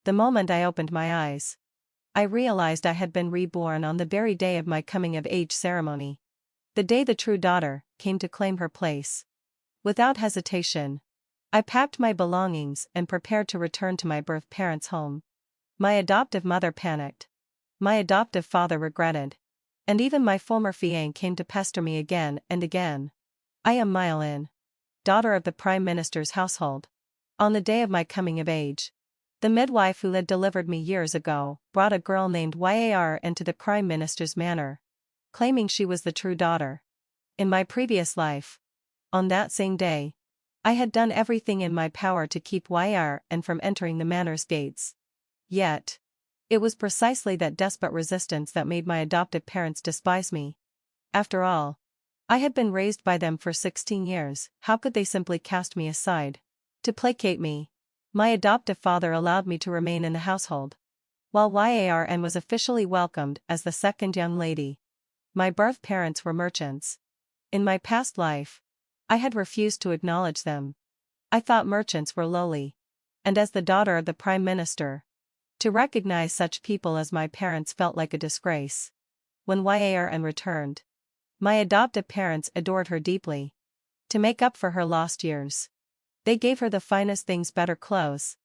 The moment I opened my eyes, I realized I had been reborn on the very day of my coming-of-age ceremony. The day the true daughter came to claim her place. Without hesitation, I packed my belongings and prepared to return to my birth parents' home. My adoptive mother panicked. My adoptive father regretted. And even my former fiancé came to pester me again and again. I am Mylin, daughter of the Prime Minister's household. On the day of my coming of age, the midwife who had delivered me years ago brought a girl named Yar into the Prime Minister's manor, claiming she was the true daughter. In my previous life, on that same day, I had done everything in my power to keep Yar from entering the manor's gates. Yet, it was precisely that desperate resistance that made my adoptive parents despise me. After all, I had been raised by them for 16 years, how could they simply cast me aside? To placate me, my adoptive father allowed me to remain in the household. While Yarn was officially welcomed as the second young lady, my birth parents were merchants. In my past life, I had refused to acknowledge them. I thought merchants were lowly. And as the daughter of the Prime Minister, to recognize such people as my parents felt like a disgrace. When Yarn returned, my adoptive parents adored her deeply. To make up for her lost years, they gave her the finest things, better clothes,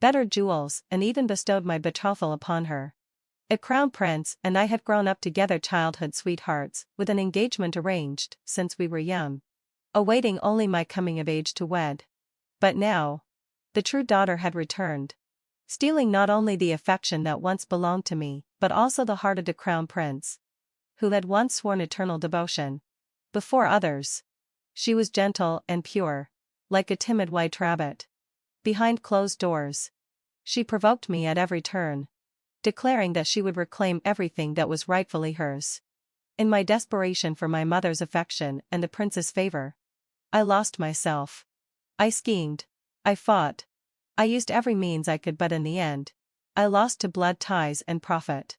better jewels, and even bestowed my betrothal upon her. A crown prince and I had grown up together, childhood sweethearts, with an engagement arranged since we were young, awaiting only my coming of age to wed. But now, the true daughter had returned, stealing not only the affection that once belonged to me, but also the heart of the crown prince, who had once sworn eternal devotion. Before others, she was gentle and pure, like a timid white rabbit. Behind closed doors, she provoked me at every turn, declaring that she would reclaim everything that was rightfully hers. In my desperation for my mother's affection and the prince's favor, I lost myself. I schemed. I fought. I used every means I could, but in the end, I lost to blood ties and profit.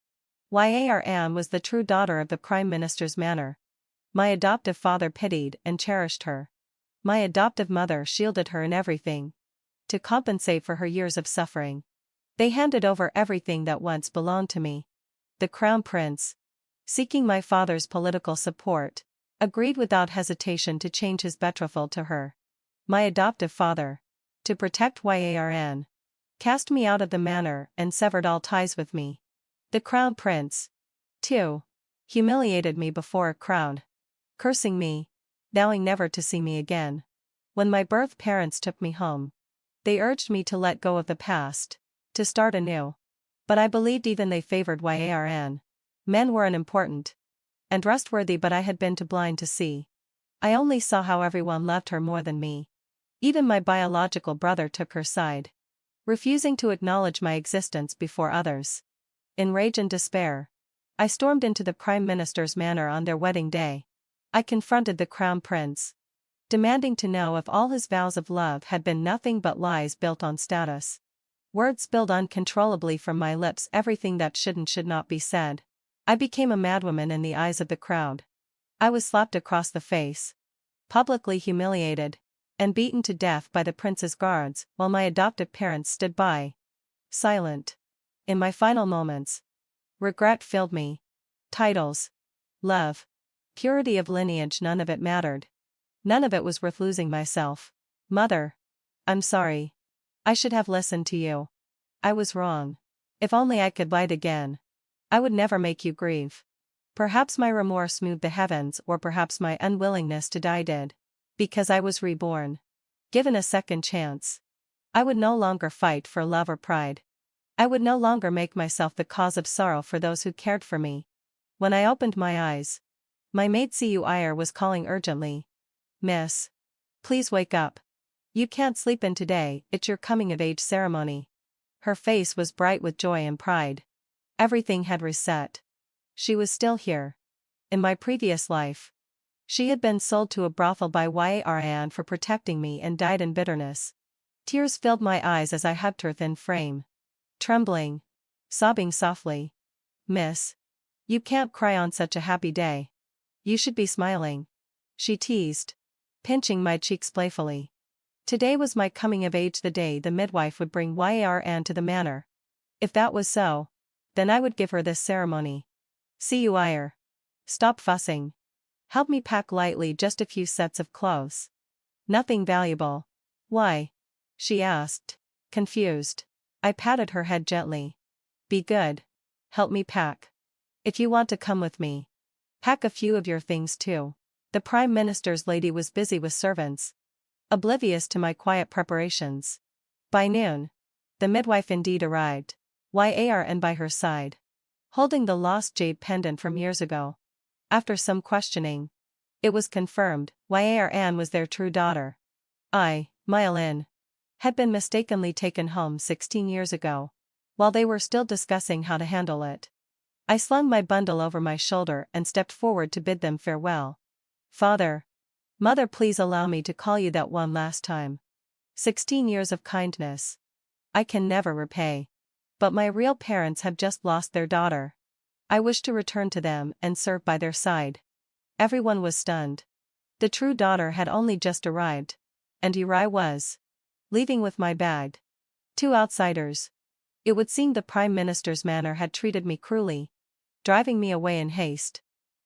Yarn was the true daughter of the Prime Minister's manor. My adoptive father pitied and cherished her. My adoptive mother shielded her in everything. To compensate for her years of suffering, they handed over everything that once belonged to me. The crown prince, seeking my father's political support, agreed without hesitation to change his betrothal to her. My adoptive father, to protect Yarn, cast me out of the manor and severed all ties with me. The crown prince, too, humiliated me before a crowd, cursing me, vowing never to see me again. When my birth parents took me home, they urged me to let go of the past, to start anew. But I believed even they favored Yarn. Men were unimportant and trustworthy, but I had been too blind to see. I only saw how everyone loved her more than me. Even my biological brother took her side, refusing to acknowledge my existence before others. In rage and despair, I stormed into the Prime Minister's manor on their wedding day. I confronted the crown prince, demanding to know if all his vows of love had been nothing but lies built on status. Words spilled uncontrollably from my lips, everything that should not be said. I became a madwoman in the eyes of the crowd. I was slapped across the face, publicly humiliated, and beaten to death by the prince's guards, while my adoptive parents stood by, silent. In my final moments, regret filled me. Titles, love, purity of lineage, none of it mattered. None of it was worth losing myself. Mother, I'm sorry. I should have listened to you. I was wrong. If only I could bite again, I would never make you grieve. Perhaps my remorse moved the heavens, or perhaps my unwillingness to die did. Because I was reborn, given a second chance, I would no longer fight for love or pride. I would no longer make myself the cause of sorrow for those who cared for me. When I opened my eyes, my maid Cuir was calling urgently. Miss, please wake up. You can't sleep in today, it's your coming-of-age ceremony. Her face was bright with joy and pride. Everything had reset. She was still here. In my previous life, she had been sold to a brothel by Yarn for protecting me and died in bitterness. Tears filled my eyes as I hugged her thin frame, trembling, sobbing softly. Miss, you can't cry on such a happy day. You should be smiling, she teased, pinching my cheeks playfully. Today was my coming of age, the day the midwife would bring Yarn to the manor. If that was so, then I would give her this ceremony. See you ire. Stop fussing. Help me pack lightly, just a few sets of clothes. Nothing valuable. Why? She asked, confused. I patted her head gently. Be good. Help me pack. If you want to come with me, pack a few of your things too. The Prime Minister's lady was busy with servants, oblivious to my quiet preparations. By noon, the midwife indeed arrived, and by her side, holding the lost jade pendant from years ago. After some questioning, it was confirmed, Anne was their true daughter. I, Myelin, had been mistakenly taken home 16 years ago, while they were still discussing how to handle it. I slung my bundle over my shoulder and stepped forward to bid them farewell. Father, Mother, please allow me to call you that one last time. 16 years of kindness I can never repay. But my real parents have just lost their daughter. I wish to return to them and serve by their side. Everyone was stunned. The true daughter had only just arrived, and here I was, leaving with my bag. Two outsiders. It would seem the Prime Minister's manner had treated me cruelly, driving me away in haste.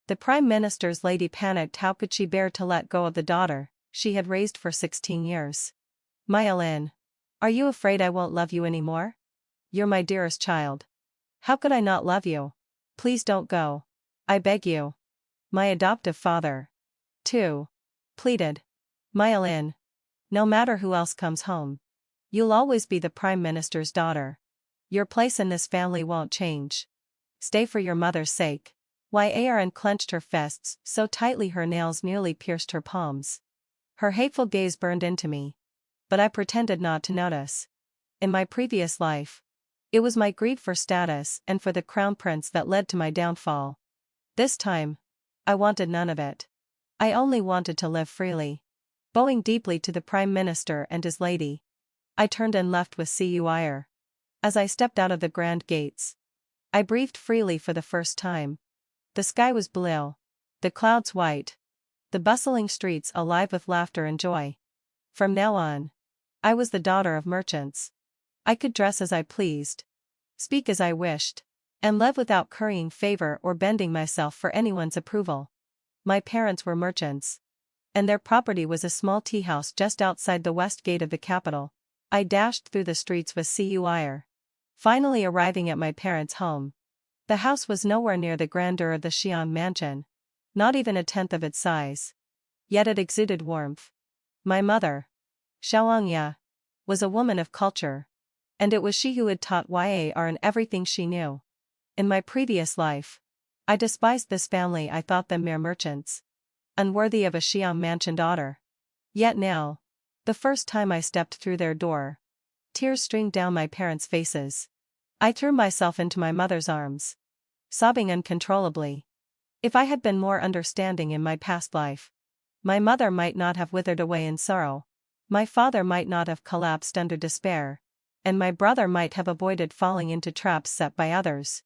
The Prime Minister's lady panicked. How could she bear to let go of the daughter she had raised for 16 years? Myelin, are you afraid I won't love you anymore? You're my dearest child. How could I not love you? Please don't go. I beg you. My adoptive father, too, pleaded. Myelin, no matter who else comes home, you'll always be the Prime Minister's daughter. Your place in this family won't change. Stay for your mother's sake. Anne clenched her fists so tightly her nails nearly pierced her palms. Her hateful gaze burned into me, but I pretended not to notice. In my previous life, it was my greed for status and for the crown prince that led to my downfall. This time, I wanted none of it. I only wanted to live freely. Bowing deeply to the Prime Minister and his lady, I turned and left with Cuir. As I stepped out of the grand gates, I breathed freely for the first time. The sky was blue, the clouds white, the bustling streets alive with laughter and joy. From now on, I was the daughter of merchants. I could dress as I pleased, speak as I wished, and live without currying favor or bending myself for anyone's approval. My parents were merchants, and their property was a small tea house just outside the west gate of the capital. I dashed through the streets with Cuir, finally arriving at my parents' home. The house was nowhere near the grandeur of the Xian mansion, not even a tenth of its size. Yet it exuded warmth. My mother, Xianxia, was a woman of culture, and it was she who had taught Yarn everything she knew. In my previous life, I despised this family. I thought them mere merchants, unworthy of a Xian mansion daughter. Yet now, the first time I stepped through their door, tears streamed down my parents' faces. I threw myself into my mother's arms, sobbing uncontrollably. If I had been more understanding in my past life, my mother might not have withered away in sorrow, my father might not have collapsed under despair, and my brother might have avoided falling into traps set by others.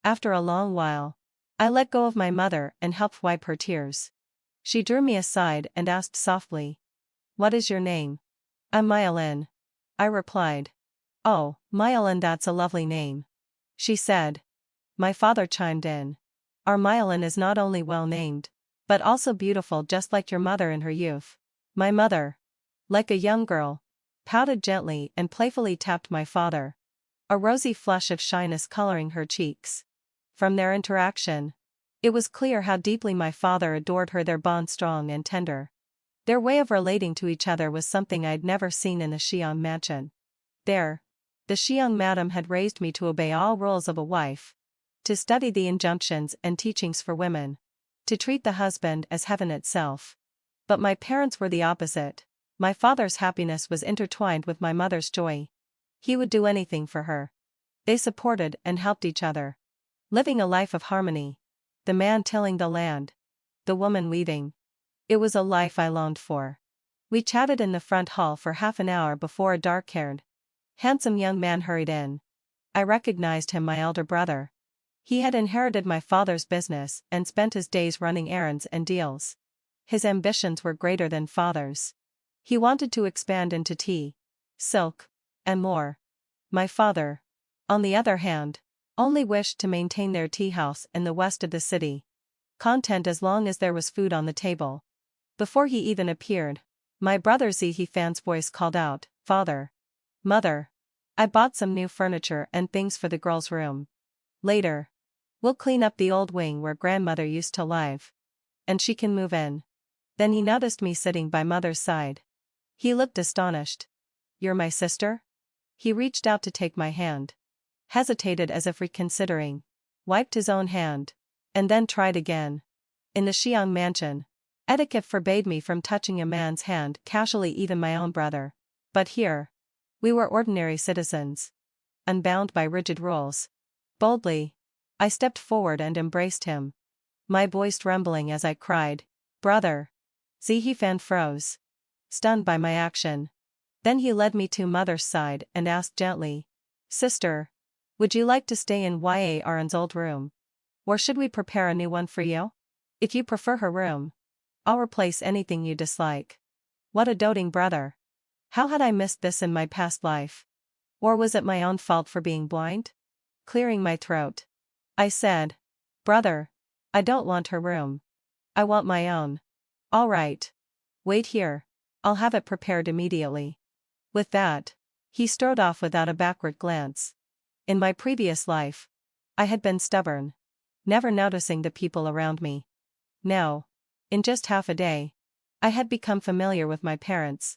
After a long while, I let go of my mother and helped wipe her tears. She drew me aside and asked softly, "What is your name?" "I'm Myelin," I replied. "Oh, Myelin, that's a lovely name," she said. My father chimed in. "Our Myelin is not only well named, but also beautiful, just like your mother in her youth." My mother, like a young girl, pouted gently and playfully tapped my father, a rosy flush of shyness coloring her cheeks. From their interaction, it was clear how deeply my father adored her, their bond strong and tender. Their way of relating to each other was something I'd never seen in the Xiang mansion. There, the Xiang madam had raised me to obey all rules of a wife, to study the injunctions and teachings for women, to treat the husband as heaven itself. But my parents were the opposite. My father's happiness was intertwined with my mother's joy. He would do anything for her. They supported and helped each other, living a life of harmony. The man tilling the land, the woman weaving. It was a life I longed for. We chatted in the front hall for half an hour before a dark-haired, handsome young man hurried in. I recognized him, my elder brother. He had inherited my father's business and spent his days running errands and deals. His ambitions were greater than father's. He wanted to expand into tea, silk, and more. My father, on the other hand, only wished to maintain their tea house in the west of the city. Content as long as there was food on the table. Before he even appeared, my brother Zihefan's voice called out, "Father. Mother. I bought some new furniture and things for the girls' room. Later, we'll clean up the old wing where grandmother used to live. And she can move in." Then he noticed me sitting by mother's side. He looked astonished. "You're my sister?" He reached out to take my hand. Hesitated as if reconsidering. Wiped his own hand. And then tried again. In the Xiang mansion, etiquette forbade me from touching a man's hand casually, even my own brother. But here, we were ordinary citizens, unbound by rigid rules. Boldly, I stepped forward and embraced him. My voice trembling as I cried, "Brother." Zihefan froze, stunned by my action. Then he led me to mother's side and asked gently, "Sister, would you like to stay in Yarn's old room? Or should we prepare a new one for you? If you prefer her room, I'll replace anything you dislike." What a doting brother. How had I missed this in my past life? Or was it my own fault for being blind? Clearing my throat, I said, "Brother, I don't want her room. I want my own." "All right. Wait here. I'll have it prepared immediately." With that, he strode off without a backward glance. In my previous life, I had been stubborn, never noticing the people around me. Now, in just half a day, I had become familiar with my parents.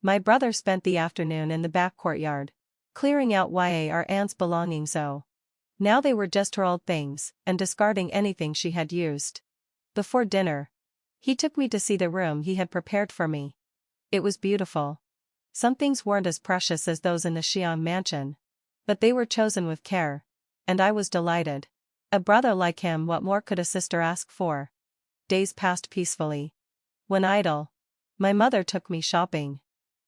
My brother spent the afternoon in the back courtyard, clearing out Yarn's belongings. Now they were just her old things, and discarding anything she had used. Before dinner, he took me to see the room he had prepared for me. It was beautiful. Some things weren't as precious as those in the Xiang mansion, but they were chosen with care, and I was delighted. A brother like him, what more could a sister ask for? Days passed peacefully. When idle, my mother took me shopping,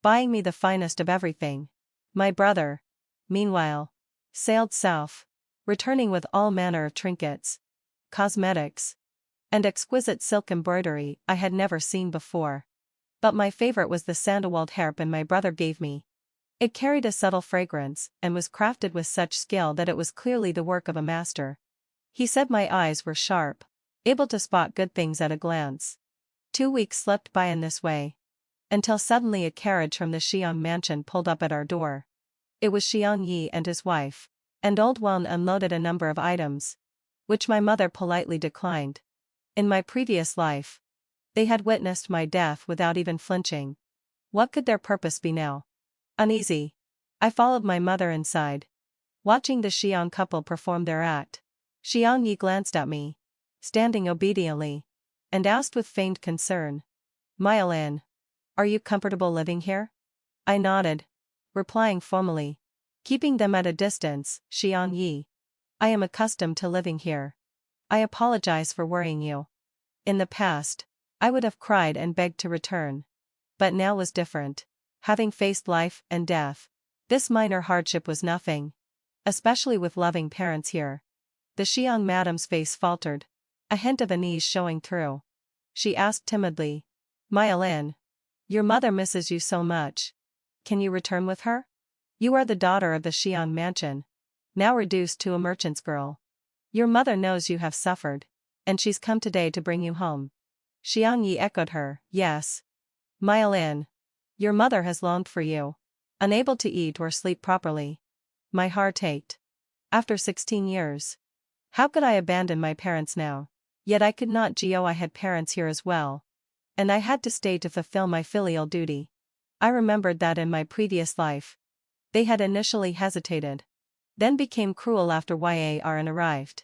buying me the finest of everything. My brother, meanwhile, sailed south, returning with all manner of trinkets, cosmetics, and exquisite silk embroidery I had never seen before. But my favorite was the sandalwood hairpin my brother gave me. It carried a subtle fragrance and was crafted with such skill that it was clearly the work of a master. He said my eyes were sharp, able to spot good things at a glance. 2 weeks slipped by in this way, until suddenly a carriage from the Xiang mansion pulled up at our door. It was Xiang Yi and his wife, and old Wen unloaded a number of items, which my mother politely declined. In my previous life, they had witnessed my death without even flinching. What could their purpose be now? Uneasy, I followed my mother inside, watching the Xiang couple perform their act. Xiang Yi glanced at me, standing obediently, and asked with feigned concern, "Mylin, are you comfortable living here?" I nodded, replying formally, keeping them at a distance, "Xiang Yi, I am accustomed to living here. I apologize for worrying you." In the past, I would have cried and begged to return. But now was different. Having faced life and death, this minor hardship was nothing, especially with loving parents here. The Xiang madam's face faltered, a hint of unease showing through. She asked timidly, "Mylin, your mother misses you so much. Can you return with her? You are the daughter of the Xiang mansion, now reduced to a merchant's girl. Your mother knows you have suffered, and she's come today to bring you home." Xiang Yi echoed her, "Yes. Mylin, your mother has longed for you." Unable to eat or sleep properly, my heart ached. After 16 years, how could I abandon my parents now? Yet I could not go. I had parents here as well, and I had to stay to fulfill my filial duty. I remembered that in my previous life, they had initially hesitated, then became cruel after Yarn arrived.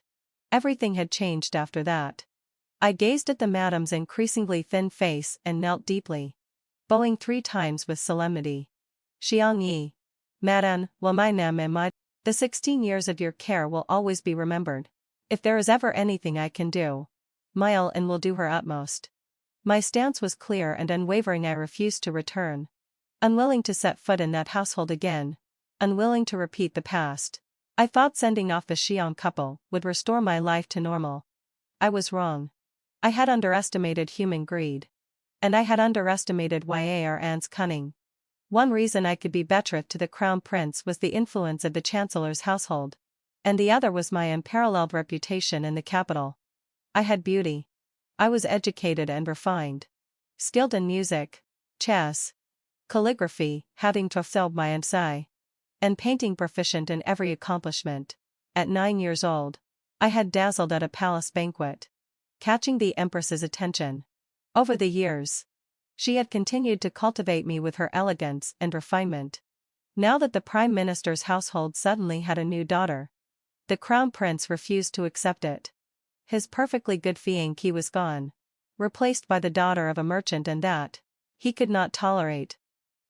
Everything had changed after that. I gazed at the madam's increasingly thin face and knelt deeply, bowing 3 times with solemnity. "Xiang Yi, Madame, will my name and my, the 16 years of your care will always be remembered. If there is ever anything I can do, Mylin will do her utmost." My stance was clear and unwavering. I refused to return. Unwilling to set foot in that household again, unwilling to repeat the past. I thought sending off the Xiang couple would restore my life to normal. I was wrong. I had underestimated human greed. And I had underestimated Yarn's cunning. One reason I could be betrothed to the crown prince was the influence of the chancellor's household. And the other was my unparalleled reputation in the capital. I had beauty. I was educated and refined. Skilled in music, chess, calligraphy, having fulfilled my ensai, and painting proficient in every accomplishment. At 9 years old, I had dazzled at a palace banquet, catching the empress's attention. Over the years, she had continued to cultivate me with her elegance and refinement. Now that the prime minister's household suddenly had a new daughter, the crown prince refused to accept it. His perfectly good Xianxia was gone, replaced by the daughter of a merchant, and that he could not tolerate.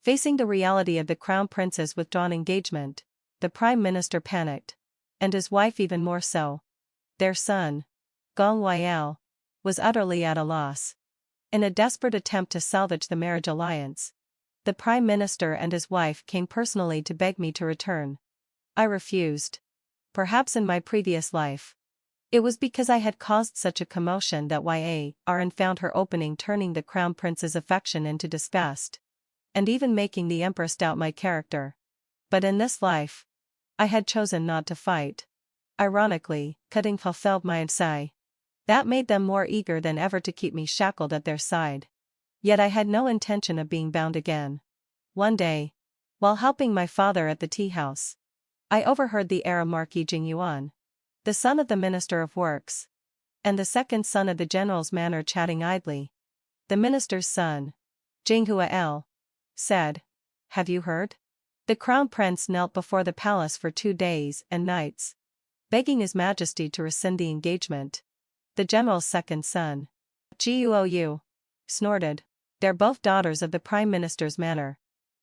Facing the reality of the crown prince's withdrawn engagement, the prime minister panicked, and his wife even more so. Their son, Gong Weiyao, was utterly at a loss. In a desperate attempt to salvage the marriage alliance, the prime minister and his wife came personally to beg me to return. I refused. Perhaps in my previous life, it was because I had caused such a commotion that Yarn found her opening turning the crown prince's affection into disgust, and even making the empress doubt my character. But in this life, I had chosen not to fight. Ironically, cutting fulfilled my ensai. That made them more eager than ever to keep me shackled at their side. Yet I had no intention of being bound again. One day, while helping my father at the tea house, I overheard the heir of Marquis Jingyuan, the son of the Minister of Works, and the second son of the general's manor chatting idly. The minister's son, Jinghua said, "Have you heard? The crown prince knelt before the palace for 2 days and nights, begging his majesty to rescind the engagement." The general's second son, Guou, snorted, "They're both daughters of the prime minister's manor.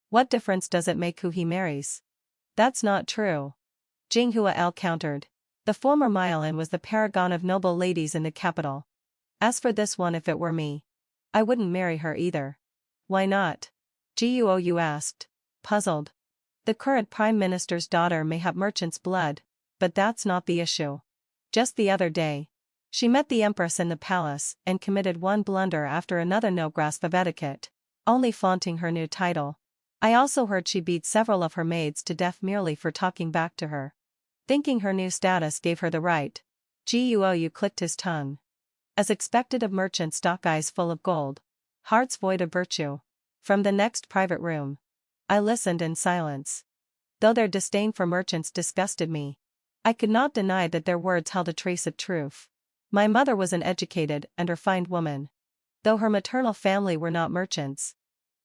What difference does it make who he marries?" "That's not true," Jinghua countered. "The former Milan was the paragon of noble ladies in the capital. As for this one, if it were me, I wouldn't marry her either." "Why not?" Guou asked, puzzled. "The current prime minister's daughter may have merchant's blood, but that's not the issue. Just the other day, she met the empress in the palace and committed one blunder after another, no grasp of etiquette, only flaunting her new title. I also heard she beat several of her maids to death merely for talking back to her, thinking her new status gave her the right." Guou clicked his tongue. As expected of merchant stock, eyes full of gold, hearts void of virtue. From the next private room, I listened in silence. Though their disdain for merchants disgusted me, I could not deny that their words held a trace of truth. My mother was an educated and refined woman, though her maternal family were not merchants.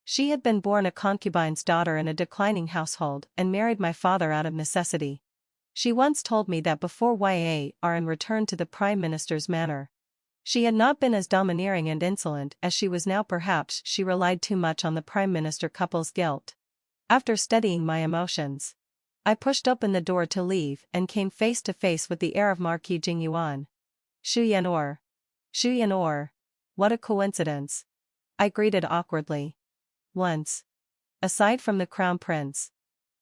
She had been born a concubine's daughter in a declining household and married my father out of necessity. She once told me that before Yarn returned to the prime minister's manor, she had not been as domineering and insolent as she was now. Perhaps she relied too much on the prime minister couple's guilt. After studying my emotions, I pushed open the door to leave and came face to face with the heir of Marquis Jingyuan. Shuyanor. What a coincidence," I greeted awkwardly. Once, aside from the crown prince,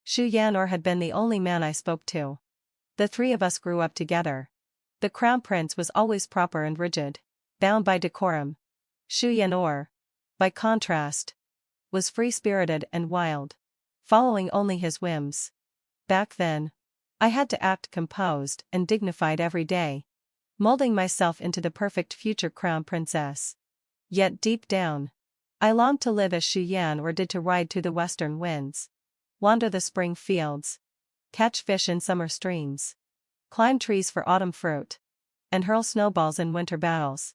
Shuyanor had been the only man I spoke to. The three of us grew up together. The crown prince was always proper and rigid, bound by decorum. Shuyanor, by contrast, was free-spirited and wild, following only his whims. Back then, I had to act composed and dignified every day, molding myself into the perfect future crown princess. Yet deep down, I longed to live as Shuyanor did, to ride to the western winds, wander the spring fields, catch fish in summer streams, climb trees for autumn fruit, and hurl snowballs in winter battles.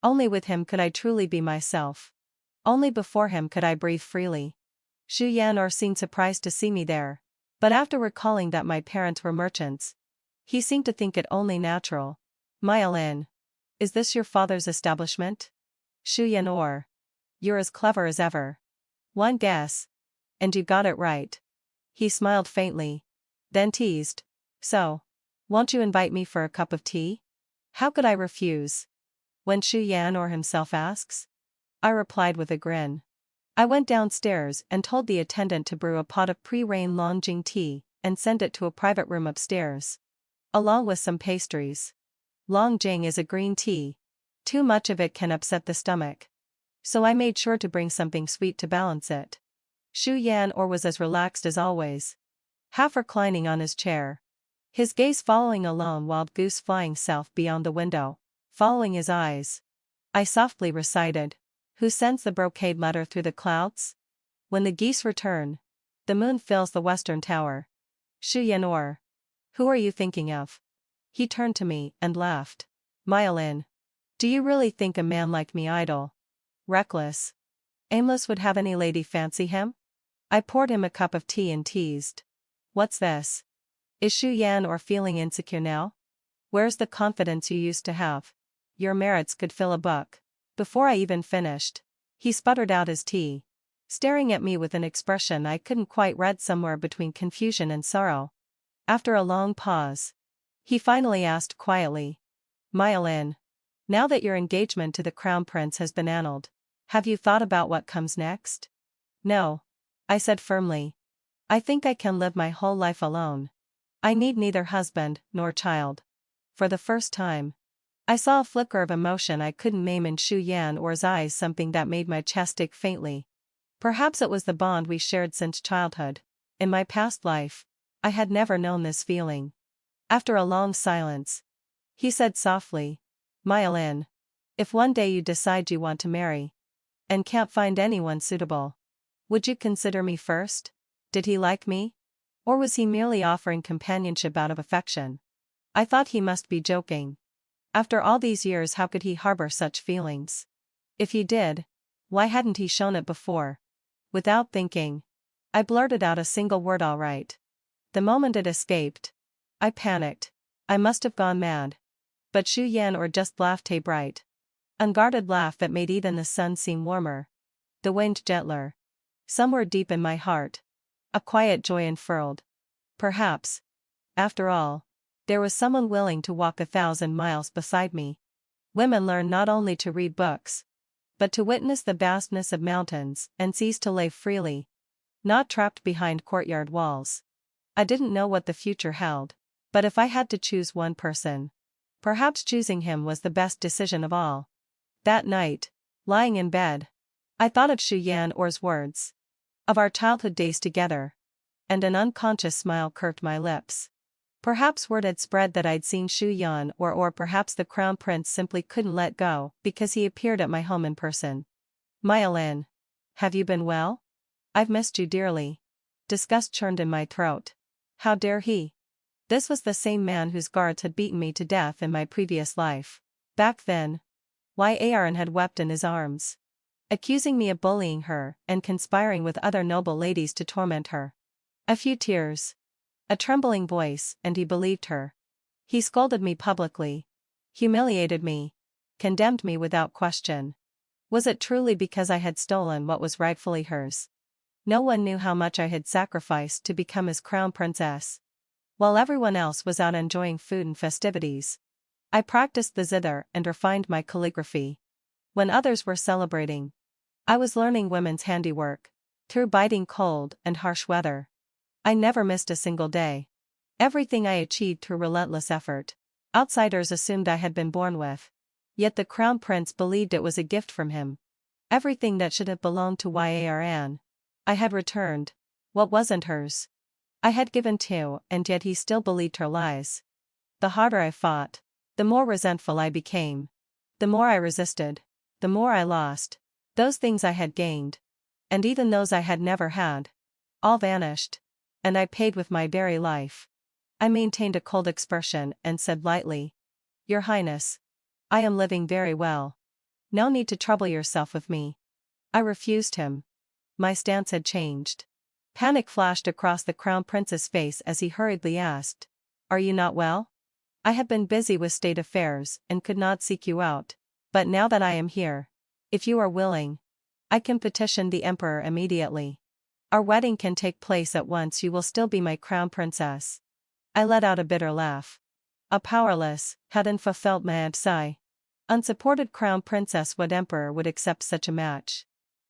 Only with him could I truly be myself. Only before him could I breathe freely. Shuyanor seemed surprised to see me there, but after recalling that my parents were merchants, he seemed to think it only natural. "Myelin, is this your father's establishment?" "Shuyanor, you're as clever as ever. One guess, and you got it right." He smiled faintly, then teased, "So, won't you invite me for a cup of tea?" How could I refuse, when Shuyanor himself asks? I replied with a grin. I went downstairs and told the attendant to brew a pot of pre-rain Longjing tea and send it to a private room upstairs, along with some pastries. Longjing is a green tea. Too much of it can upset the stomach, so I made sure to bring something sweet to balance it. Xu Yan or was as relaxed as always, half reclining on his chair, his gaze following a lone wild goose flying south beyond the window. Following his eyes, I softly recited, "Who sends the brocade letter through the clouds? When the geese return, the moon fills the western tower. Xu Yanor. Who are you thinking of?" He turned to me and laughed. "Myelin. Do you really think a man like me idle, reckless, aimless would have any lady fancy him?" I poured him a cup of tea and teased. "What's this? Is Xu Yan or feeling insecure now? Where's the confidence you used to have? Your merits could fill a book." Before I even finished, he sputtered out his tea, staring at me with an expression I couldn't quite read, somewhere between confusion and sorrow. After a long pause, he finally asked quietly, "Myelin, now that your engagement to the crown prince has been annulled, have you thought about what comes next?" "No," I said firmly. "I think I can live my whole life alone. I need neither husband nor child." For the first time, I saw a flicker of emotion I couldn't name in Xu Yan or's eyes, something that made my chest ache faintly. Perhaps it was the bond we shared since childhood. In my past life, I had never known this feeling. After a long silence, he said softly, "Myelin, if one day you decide you want to marry, and can't find anyone suitable, would you consider me first?" Did he like me? Or was he merely offering companionship out of affection? I thought he must be joking. After all these years, how could he harbor such feelings? If he did, why hadn't he shown it before? Without thinking, I blurted out a single word, "All right." The moment it escaped, I panicked. I must have gone mad. But Xu Yan or just laughed, a bright, unguarded laugh that made even the sun seem warmer, the wind gentler. Somewhere deep in my heart, a quiet joy unfurled. Perhaps, after all, there was someone willing to walk 1,000 miles beside me. Women learn not only to read books, but to witness the vastness of mountains and seas, to lay freely, not trapped behind courtyard walls. I didn't know what the future held, but if I had to choose one person, perhaps choosing him was the best decision of all. That night, lying in bed, I thought of Xu Yan or's words, of our childhood days together, and an unconscious smile curved my lips. Perhaps word had spread that I'd seen Xu Yan or perhaps the crown prince simply couldn't let go because he appeared at my home in person. "Myelin, have you been well? I've missed you dearly." Disgust churned in my throat. How dare he? This was the same man whose guards had beaten me to death in my previous life. Back then, Yaron had wept in his arms, accusing me of bullying her and conspiring with other noble ladies to torment her. A few tears, a trembling voice, and he believed her. He scolded me publicly, humiliated me, condemned me without question. Was it truly because I had stolen what was rightfully hers? No one knew how much I had sacrificed to become his crown princess. While everyone else was out enjoying food and festivities, I practiced the zither and refined my calligraphy. When others were celebrating, I was learning women's handiwork, through biting cold and harsh weather. I never missed a single day. Everything I achieved through relentless effort. Outsiders assumed I had been born with. Yet the crown prince believed it was a gift from him. Everything that should have belonged to Yaron, I had returned. What wasn't hers, I had given to, and yet he still believed her lies. The harder I fought, the more resentful I became. The more I resisted, the more I lost. Those things I had gained, and even those I had never had, all vanished. And I paid with my very life. I maintained a cold expression and said lightly, "Your Highness, I am living very well. No need to trouble yourself with me." I refused him. My stance had changed. Panic flashed across the crown prince's face as he hurriedly asked, "Are you not well?" "I have been busy with state affairs and could not seek you out. But now that I am here, if you are willing, I can petition the emperor immediately. Our wedding can take place at once. You will still be my crown princess." I let out a bitter laugh. A powerless, hadn't fulfilled my sigh. Unsupported crown princess, what emperor would accept such a match?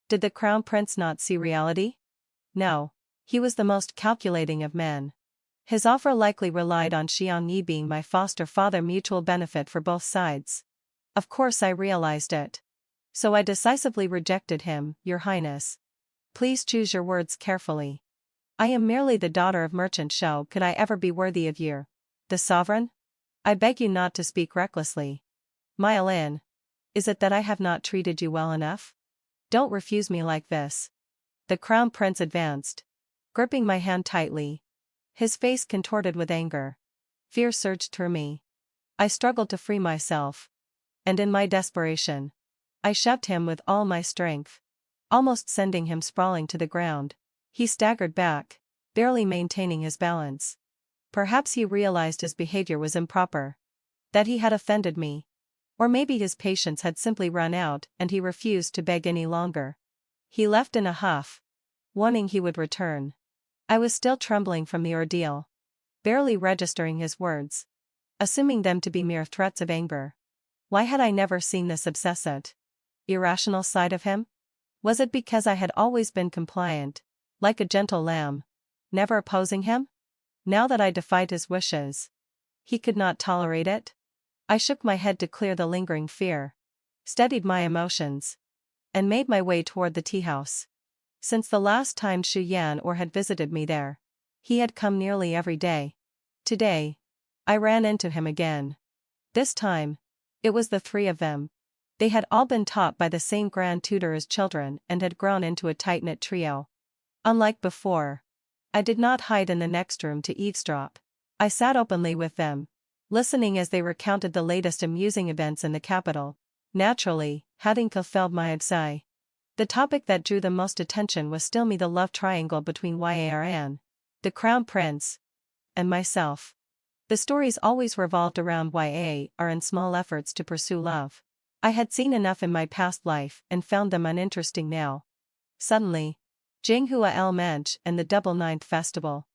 Did the crown prince not see reality? No. He was the most calculating of men. His offer likely relied on Xiangyi being my foster father, mutual benefit for both sides. Of course I realized it. So I decisively rejected him, "Your Highness, Please choose your words carefully. I am merely the daughter of merchant Shao. Could I ever be worthy of you? The sovereign? I beg you not to speak recklessly. Mylin. Is it that I have not treated you well enough? Don't refuse me like this. The crown prince advanced, gripping my hand tightly. His face contorted with anger. Fear surged through me. I struggled to free myself. And in my desperation, I shoved him with all my strength, almost sending him sprawling to the ground. He staggered back, barely maintaining his balance. Perhaps he realized his behavior was improper, that he had offended me. Or maybe his patience had simply run out and he refused to beg any longer. He left in a huff, warning he would return. I was still trembling from the ordeal, barely registering his words, assuming them to be mere threats of anger. Why had I never seen this obsessed, irrational side of him? Was it because I had always been compliant, like a gentle lamb, never opposing him? Now that I defied his wishes, he could not tolerate it? I shook my head to clear the lingering fear, steadied my emotions, and made my way toward the tea house. Since the last time Xu Yan or had visited me there, he had come nearly every day. Today, I ran into him again. This time, it was the three of them. They had all been taught by the same grand tutor as children and had grown into a tight-knit trio. Unlike before, I did not hide in the next room to eavesdrop. I sat openly with them, listening as they recounted the latest amusing events in the capital. Naturally, having fulfilled my absai. The topic that drew the most attention was still the love triangle between Yarn, the crown prince, and myself. The stories always revolved around Yarn's small efforts to pursue love. I had seen enough in my past life and found them uninteresting now. Suddenly, Jinghua El Mensch and the Double Ninth Festival.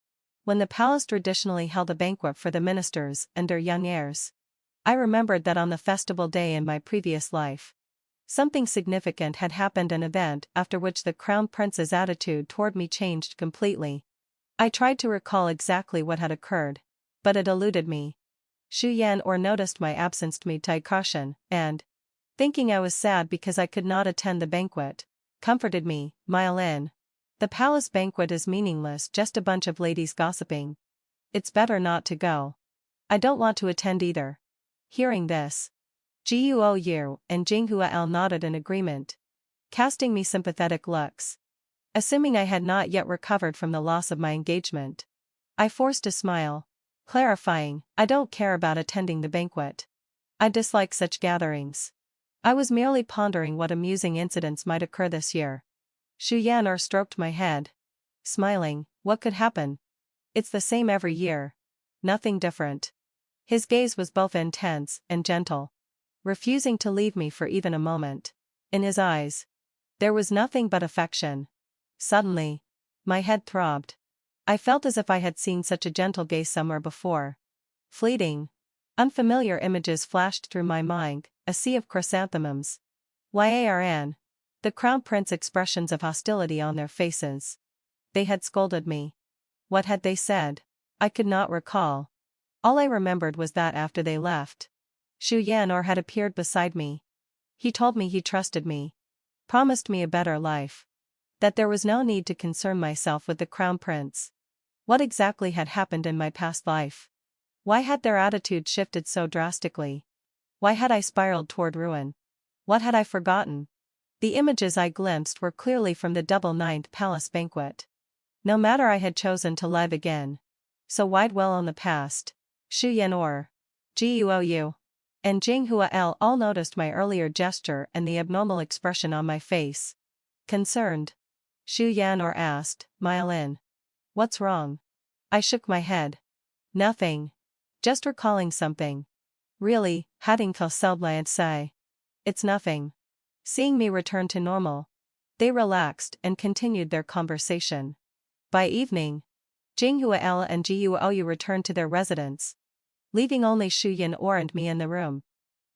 When the palace traditionally held a banquet for the ministers and their young heirs, I remembered that on the festival day in my previous life, something significant had happened, an event after which the crown prince's attitude toward me changed completely. I tried to recall exactly what had occurred, but it eluded me. Xu Yan noticed my absence mid caution, and, thinking I was sad because I could not attend the banquet, comforted me. Mylin. The palace banquet is meaningless, just a bunch of ladies gossiping. It's better not to go. I don't want to attend either. Hearing this, Guo Yu and Jinghua El nodded in agreement, casting me sympathetic looks. Assuming I had not yet recovered from the loss of my engagement, I forced a smile, clarifying, I don't care about attending the banquet. I dislike such gatherings. I was merely pondering what amusing incidents might occur this year. Xu Yan stroked my head, smiling. What could happen? It's the same every year. Nothing different. His gaze was both intense and gentle, refusing to leave me for even a moment. In his eyes, there was nothing but affection. Suddenly, my head throbbed. I felt as if I had seen such a gentle gaze somewhere before. Fleeting, unfamiliar images flashed through my mind, a sea of chrysanthemums. Yarn. The crown prince, expressions of hostility on their faces. They had scolded me. What had they said? I could not recall. All I remembered was that after they left, Xu Yan had appeared beside me. He told me he trusted me, promised me a better life, that there was no need to concern myself with the crown prince. What exactly had happened in my past life? Why had their attitude shifted so drastically? Why had I spiraled toward ruin? What had I forgotten? The images I glimpsed were clearly from the Double Ninth Palace banquet. No matter, I had chosen to live again. So why dwell on the past? Xu Yan Guo and Jinghua El all noticed my earlier gesture and the abnormal expression on my face. Concerned, Xu Yan asked, Mylin. What's wrong? I shook my head. Nothing. Just recalling something. Really, hadn't my say. It's nothing. Seeing me return to normal, they relaxed and continued their conversation. By evening, Jinghua El and Guo returned to their residence, leaving only Xu Yan and me in the room.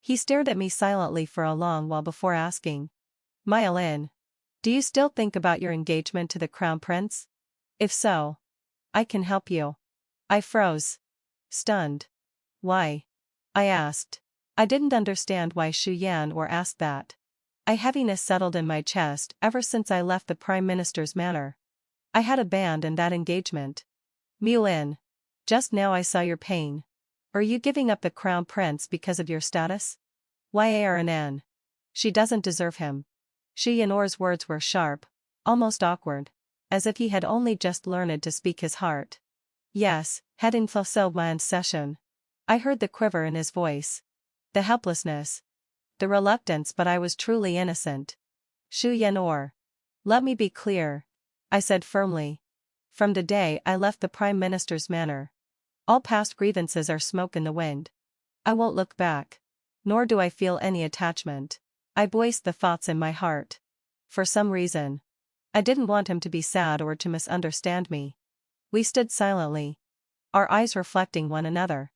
He stared at me silently for a long while before asking, Mylin, do you still think about your engagement to the crown prince? If so, I can help you. I froze, stunned. Why? I asked. I didn't understand why Xu Yan asked that. A heaviness settled in my chest ever since I left the Prime Minister's manor. I had a band and that engagement. Muin. Just now I saw your pain. Are you giving up the crown prince because of your status? Yarn. She doesn't deserve him. Xu Yanor's words were sharp, almost awkward, as if he had only just learned to speak his heart. Yes, heading fulfilled my session. I heard the quiver in his voice. The helplessness. The reluctance, but I was truly innocent. Xu Yanor. Let me be clear, I said firmly. From the day I left the Prime Minister's manor, all past grievances are smoke in the wind. I won't look back. Nor do I feel any attachment. I voiced the thoughts in my heart. For some reason, I didn't want him to be sad or to misunderstand me. We stood silently, our eyes reflecting one another.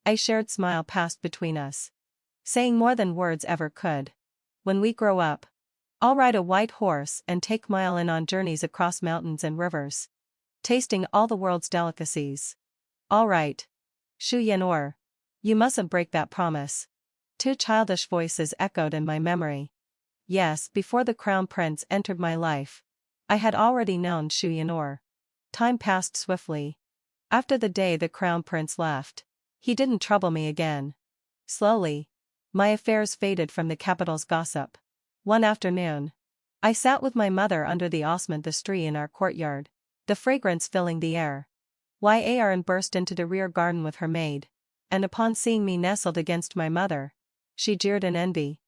A shared smile passed between us, saying more than words ever could. When we grow up, I'll ride a white horse and take Mile-in on journeys across mountains and rivers, tasting all the world's delicacies. All right. Xu Yanor. You mustn't break that promise. Two childish voices echoed in my memory. Yes, before the Crown Prince entered my life, I had already known Xu Yanor. Time passed swiftly. After the day the Crown Prince left, he didn't trouble me again. Slowly, my affairs faded from the capital's gossip. One afternoon, I sat with my mother under the osmanthus tree in our courtyard, the fragrance filling the air. Yarn burst into the rear garden with her maid, and upon seeing me nestled against my mother, she jeered in envy.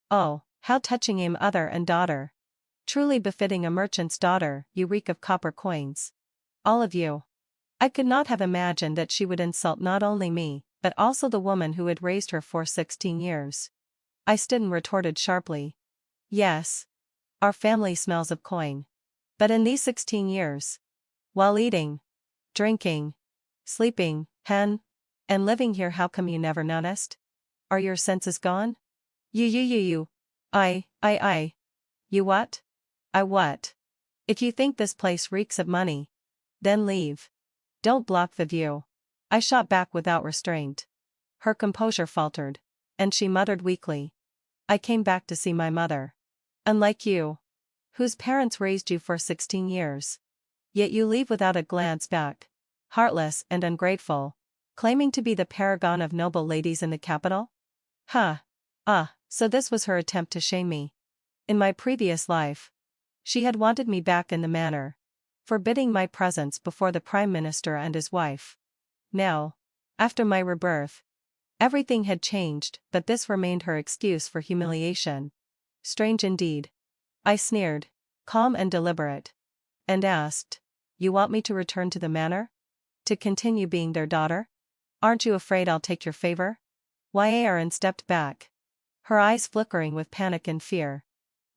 Oh, how touching a mother and daughter. Truly befitting a merchant's daughter, you reek of copper coins. All of you. I could not have imagined that she would insult not only me, but also the woman who had raised her for 16 years. I stood and retorted sharply. Yes. Our family smells of coin. But in these 16 years, while eating, drinking, sleeping, and living here, how come you never noticed? Are your senses gone? You. I. You what? I what? If you think this place reeks of money, then leave. Don't block the view. I shot back without restraint. Her composure faltered, and she muttered weakly. I came back to see my mother. Unlike you, whose parents raised you for 16 years. Yet you leave without a glance back, heartless and ungrateful, claiming to be the paragon of noble ladies in the capital? So this was her attempt to shame me. In my previous life, she had wanted me back in the manor, forbidding my presence before the Prime Minister and his wife. Now, after my rebirth, everything had changed, but this remained her excuse for humiliation. Strange indeed. I sneered, calm and deliberate, and asked, You want me to return to the manor? To continue being their daughter? Aren't you afraid I'll take your favor? Yarn stepped back, her eyes flickering with panic and fear.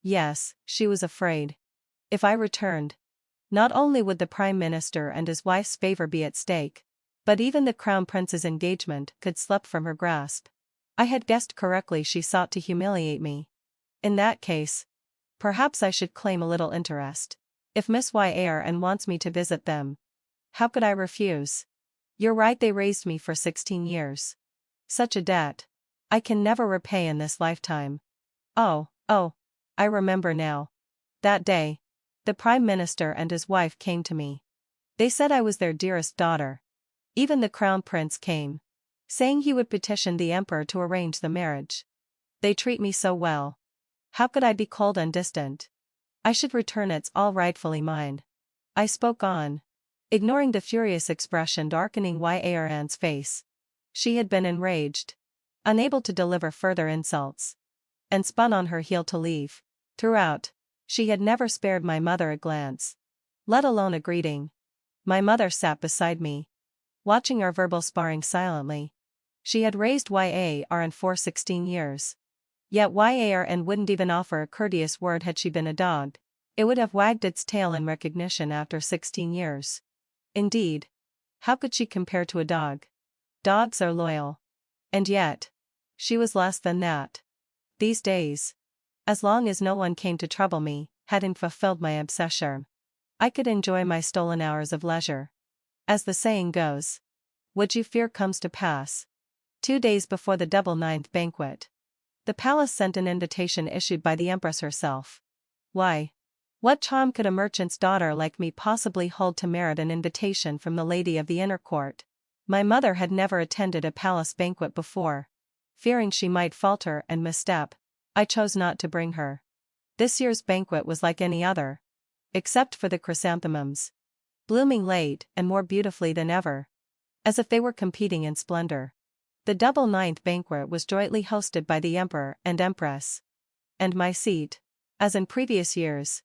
Yes, she was afraid. If I returned, not only would the Prime Minister and his wife's favor be at stake, but even the Crown Prince's engagement could slip from her grasp. I had guessed correctly, she sought to humiliate me. In that case, perhaps I should claim a little interest. If Miss Yarn wants me to visit them, how could I refuse? You're right, they raised me for 16 years. Such a debt I can never repay in this lifetime. Oh, I remember now. That day, the Prime Minister and his wife came to me. They said I was their dearest daughter. Even the Crown Prince came, saying he would petition the Emperor to arrange the marriage. They treat me so well. How could I be cold and distant? I should return, it's all rightfully mine. I spoke on, ignoring the furious expression darkening Yarn's face. She had been enraged, unable to deliver further insults, and spun on her heel to leave. Throughout, she had never spared my mother a glance, let alone a greeting. My mother sat beside me, watching our verbal sparring silently. She had raised Yarn for 16 years. Yet Yarn wouldn't even offer a courteous word had she been a dog. It would have wagged its tail in recognition after 16 years. Indeed, how could she compare to a dog? Dogs are loyal. And yet, she was less than that. These days, as long as no one came to trouble me, having fulfilled my obsession, I could enjoy my stolen hours of leisure. As the saying goes, what you fear comes to pass. 2 days before the double ninth banquet, The palace sent an invitation issued by the empress herself. Why? What charm could a merchant's daughter like me possibly hold to merit an invitation from the lady of the inner court? My mother had never attended a palace banquet before. Fearing she might falter and misstep, I chose not to bring her. This year's banquet was like any other. Except for the chrysanthemums. Blooming late and more beautifully than ever. As if they were competing in splendor. The double ninth banquet was jointly hosted by the emperor and empress. And my seat, as in previous years,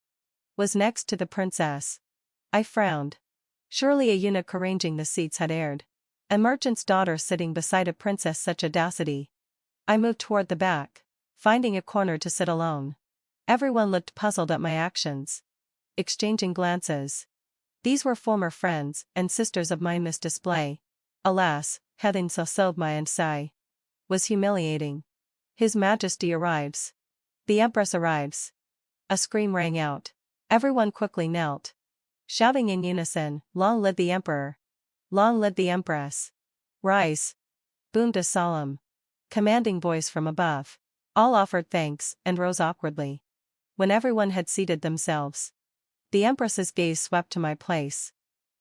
was next to the princess. I frowned. Surely a eunuch arranging the seats had erred. A merchant's daughter sitting beside a princess, such audacity. I moved toward the back, finding a corner to sit alone. Everyone looked puzzled at my actions. Exchanging glances. These were former friends and sisters of mine. This display, alas, having so soothe my Xianxia, was humiliating. His Majesty arrives. The Empress arrives. A scream rang out. Everyone quickly knelt. Shouting in unison, "Long live the Emperor! Long live the Empress!" "Rise!" boomed a solemn, commanding voice from above. All offered thanks and rose awkwardly. When everyone had seated themselves, the Empress's gaze swept to my place.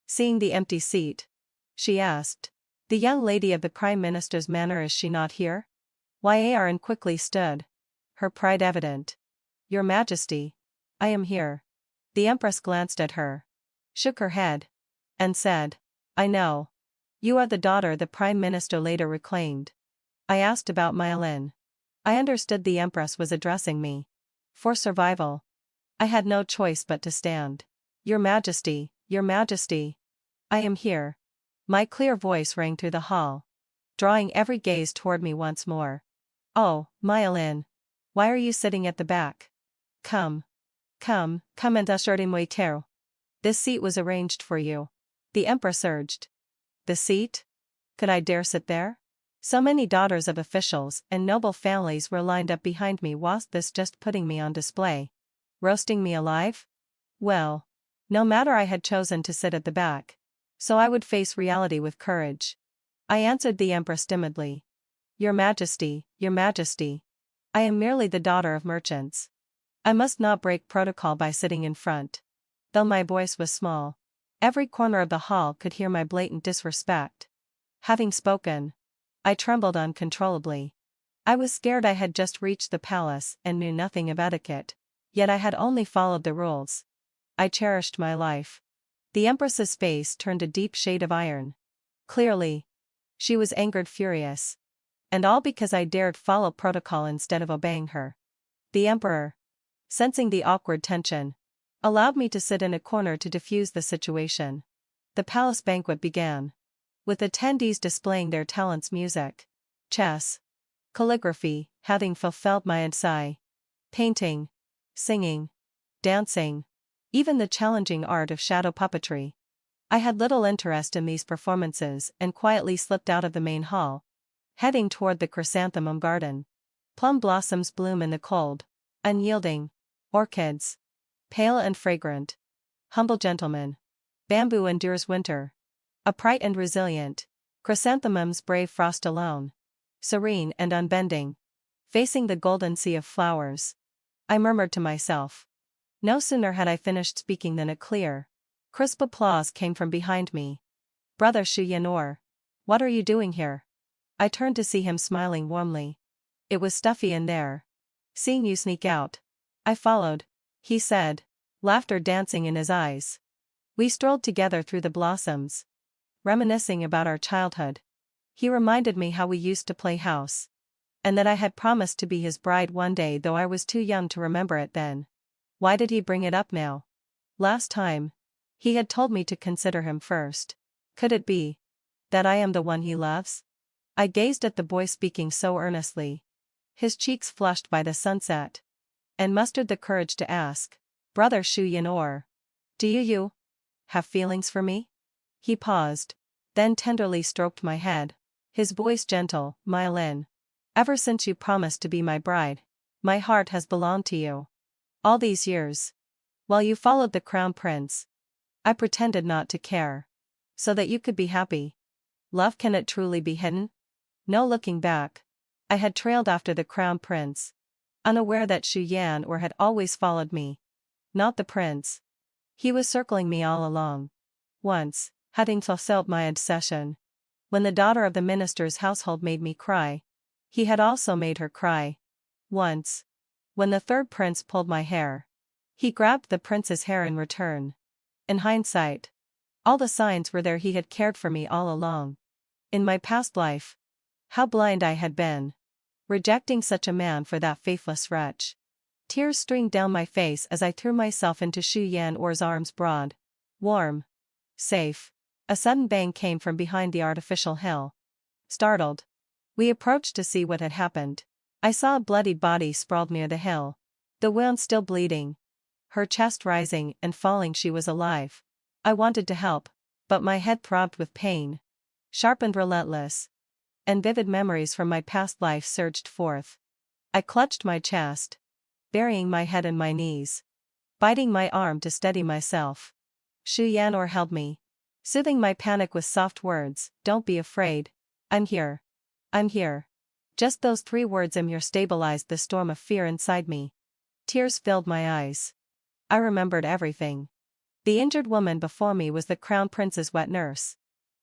Seeing the empty seat, she asked, "The young lady of the Prime Minister's manor, is she not here?" Yar and quickly stood. Her pride evident. "Your Majesty, I am here." The Empress glanced at her, shook her head, and said, "I know. You are the daughter the Prime Minister later reclaimed." I asked about Myelin. I understood the Empress was addressing me. For survival, I had no choice but to stand. Your Majesty, Your Majesty. I am here." My clear voice rang through the hall, drawing every gaze toward me once more. "Oh, Myelin. Why are you sitting at the back? Come. Come and assure-moi terre. This seat was arranged for you." The Empress urged. The seat? Could I dare sit there? So many daughters of officials and noble families were lined up behind me. Was this just putting me on display? Roasting me alive? Well, no matter, I had chosen to sit at the back, so I would face reality with courage. I answered the Empress timidly. "Your Majesty, Your Majesty. I am merely the daughter of merchants. I must not break protocol by sitting in front." Though my voice was small, every corner of the hall could hear my blatant disrespect. Having spoken, I trembled uncontrollably. I was scared. I had just reached the palace and knew nothing of etiquette, yet I had only followed the rules. I cherished my life. The Empress's face turned a deep shade of iron. Clearly, she was angered, furious. And all because I dared follow protocol instead of obeying her. The Emperor, sensing the awkward tension, allowed me to sit in a corner to diffuse the situation. The palace banquet began, with attendees displaying their talents: music, chess, calligraphy, having fulfilled my Xianxia, painting, singing, dancing, even the challenging art of shadow puppetry. I had little interest in these performances and quietly slipped out of the main hall, heading toward the chrysanthemum garden. Plum blossoms bloom in the cold, unyielding. Orchids, pale and fragrant. Humble gentlemen. Bamboo endures winter. Upright and resilient. Chrysanthemums brave frost alone. Serene and unbending. Facing the golden sea of flowers. I murmured to myself. No sooner had I finished speaking than a clear, crisp applause came from behind me. "Brother Xianxia, what are you doing here?" I turned to see him smiling warmly. "It was stuffy in there. Seeing you sneak out, I followed," he said, laughter dancing in his eyes. We strolled together through the blossoms, reminiscing about our childhood. He reminded me how we used to play house, and that I had promised to be his bride one day, though I was too young to remember it then. Why did he bring it up now? Last time, he had told me to consider him first. Could it be that I am the one he loves? I gazed at the boy speaking so earnestly, his cheeks flushed by the sunset, and mustered the courage to ask, "Brother Xianxia, do you have feelings for me?" He paused, then tenderly stroked my head, his voice gentle. "Myelin, ever since you promised to be my bride, my heart has belonged to you. All these years, while you followed the crown prince, I pretended not to care, so that you could be happy. Love, can it truly be hidden? No looking back. I had trailed after the crown prince, unaware that Xu Yan had always followed me. Not the prince. He was circling me all along. Once, having fulfilled my obsession. When the daughter of the minister's household made me cry, he had also made her cry. Once, when the third prince pulled my hair, he grabbed the prince's hair in return. In hindsight, all the signs were there. He had cared for me all along. In my past life, how blind I had been. Rejecting such a man for that faithless wretch. Tears streamed down my face as I threw myself into Xu Yan's arms, broad, warm, safe. A sudden bang came from behind the artificial hill. Startled, we approached to see what had happened. I saw a bloodied body sprawled near the hill. The wound still bleeding. Her chest rising and falling. She was alive. I wanted to help, but my head throbbed with pain. Sharp and relentless. And vivid memories from my past life surged forth. I clutched my chest, burying my head in my knees, biting my arm to steady myself. Xu Yan held me, soothing my panic with soft words. Don't be afraid. I'm here. I'm here. Just those 3 words stabilized the storm of fear inside me. Tears filled my eyes. I remembered everything. The injured woman before me was the crown prince's wet nurse.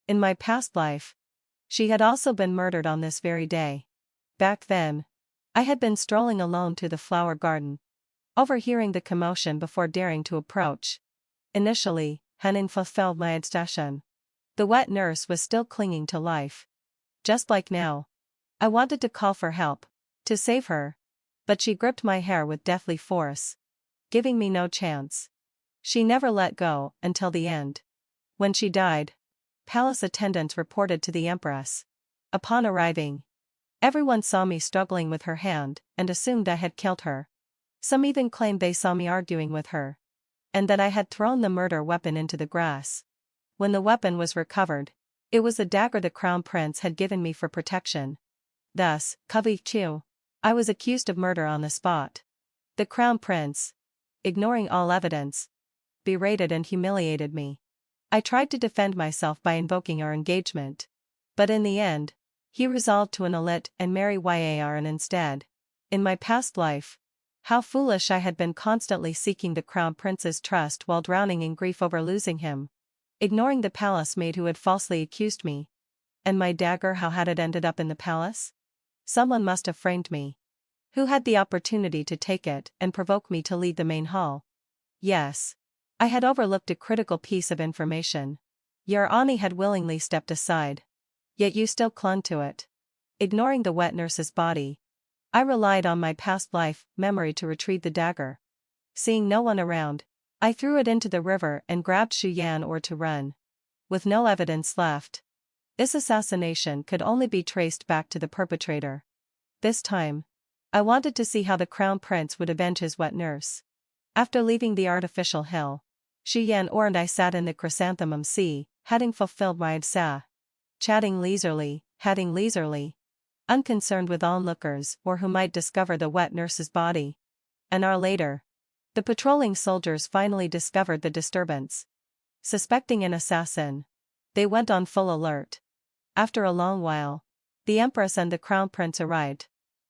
In my past life, she had also been murdered on this very day. Back then, I had been strolling alone to the flower garden, overhearing the commotion before daring to approach. Initially, Henin fulfilled my obsession. The wet nurse was still clinging to life. Just like now. I wanted to call for help, to save her, but she gripped my hair with deathly force, giving me no chance. She never let go until the end. When she died, palace attendants reported to the empress. Upon arriving, everyone saw me struggling with her hand and assumed I had killed her. Some even claimed they saw me arguing with her, and that I had thrown the murder weapon into the grass. When the weapon was recovered, it was the dagger the crown prince had given me for protection. Thus, I was accused of murder on the spot. The crown prince, ignoring all evidence, berated and humiliated me. I tried to defend myself by invoking our engagement. But in the end, he resolved to annul it and marry Yarn instead. In my past life, how foolish I had been, constantly seeking the crown prince's trust while drowning in grief over losing him. Ignoring the palace maid who had falsely accused me. And my dagger, how had it ended up in the palace? Someone must have framed me. Who had the opportunity to take it and provoke me to leave the main hall? Yes. I had overlooked a critical piece of information. Your Ani had willingly stepped aside. Yet you still clung to it. Ignoring the wet nurse's body, I relied on my past life memory to retrieve the dagger. Seeing no one around, I threw it into the river and grabbed Xu Yan to run. With no evidence left, this assassination could only be traced back to the perpetrator. This time, I wanted to see how the crown prince would avenge his wet nurse. After leaving the artificial hill, Xu Yan and I sat in the chrysanthemum sea, having fulfilled my obsession. Chatting leisurely, unconcerned with onlookers or who might discover the wet nurse's body. An hour later, the patrolling soldiers finally discovered the disturbance. Suspecting an assassin, they went on full alert. After a long while, the empress and the crown prince arrived,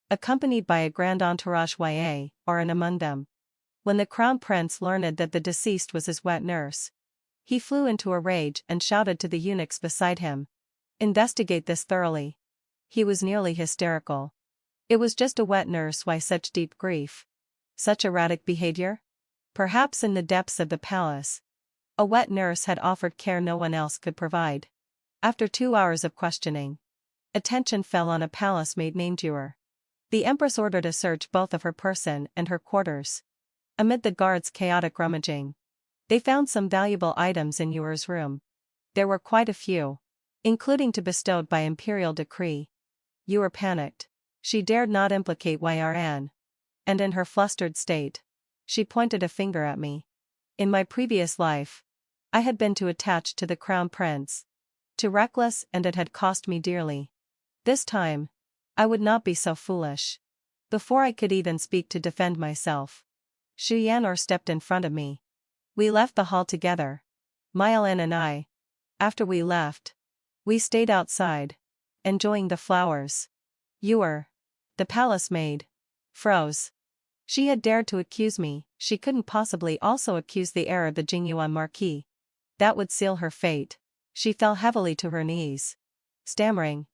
accompanied by a grand entourage and among them. When the crown prince learned that the deceased was his wet nurse, he flew into a rage and shouted to the eunuchs beside him. Investigate this thoroughly. He was nearly hysterical. It was just a wet nurse. Why such deep grief? Such erratic behavior? Perhaps in the depths of the palace, a wet nurse had offered care no one else could provide. After 2 hours of questioning, attention fell on a palace maid named Yor. The empress ordered a search both of her person and her quarters. Amid the guards' chaotic rummaging, they found some valuable items in Yor's room. There were quite a few, including to bestowed by imperial decree. Yor panicked. She dared not implicate Yarn. And in her flustered state, she pointed a finger at me. In my previous life, I had been too attached to the crown prince, too reckless, and it had cost me dearly. This time, I would not be so foolish. Before I could even speak to defend myself, Xu Yan stepped in front of me. We left the hall together. Mylin and I. After we left, we stayed outside, enjoying the flowers. Yor, The palace maid froze. She had dared to accuse me, she couldn't possibly also accuse the heir of the Jingyuan marquis. That would seal her fate. She fell heavily to her knees, stammering.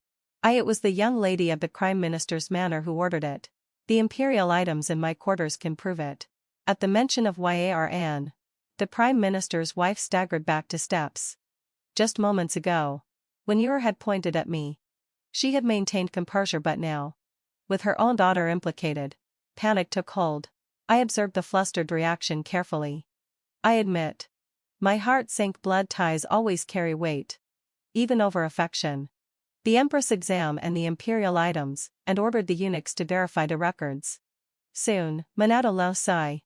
It was the young lady of the Prime Minister's manor who ordered it. The imperial items in my quarters can prove it. At the mention of Yarn, the Prime Minister's wife staggered back to steps. Just moments ago, when Yer had pointed at me, she had maintained composure, but now, with her own daughter implicated, panic took hold. I observed the flustered reaction carefully. I admit, my heart sank. Blood ties always carry weight, even over affection. The Empress examined the imperial items and ordered the eunuchs to verify the records. Soon, Manado Lo Sai.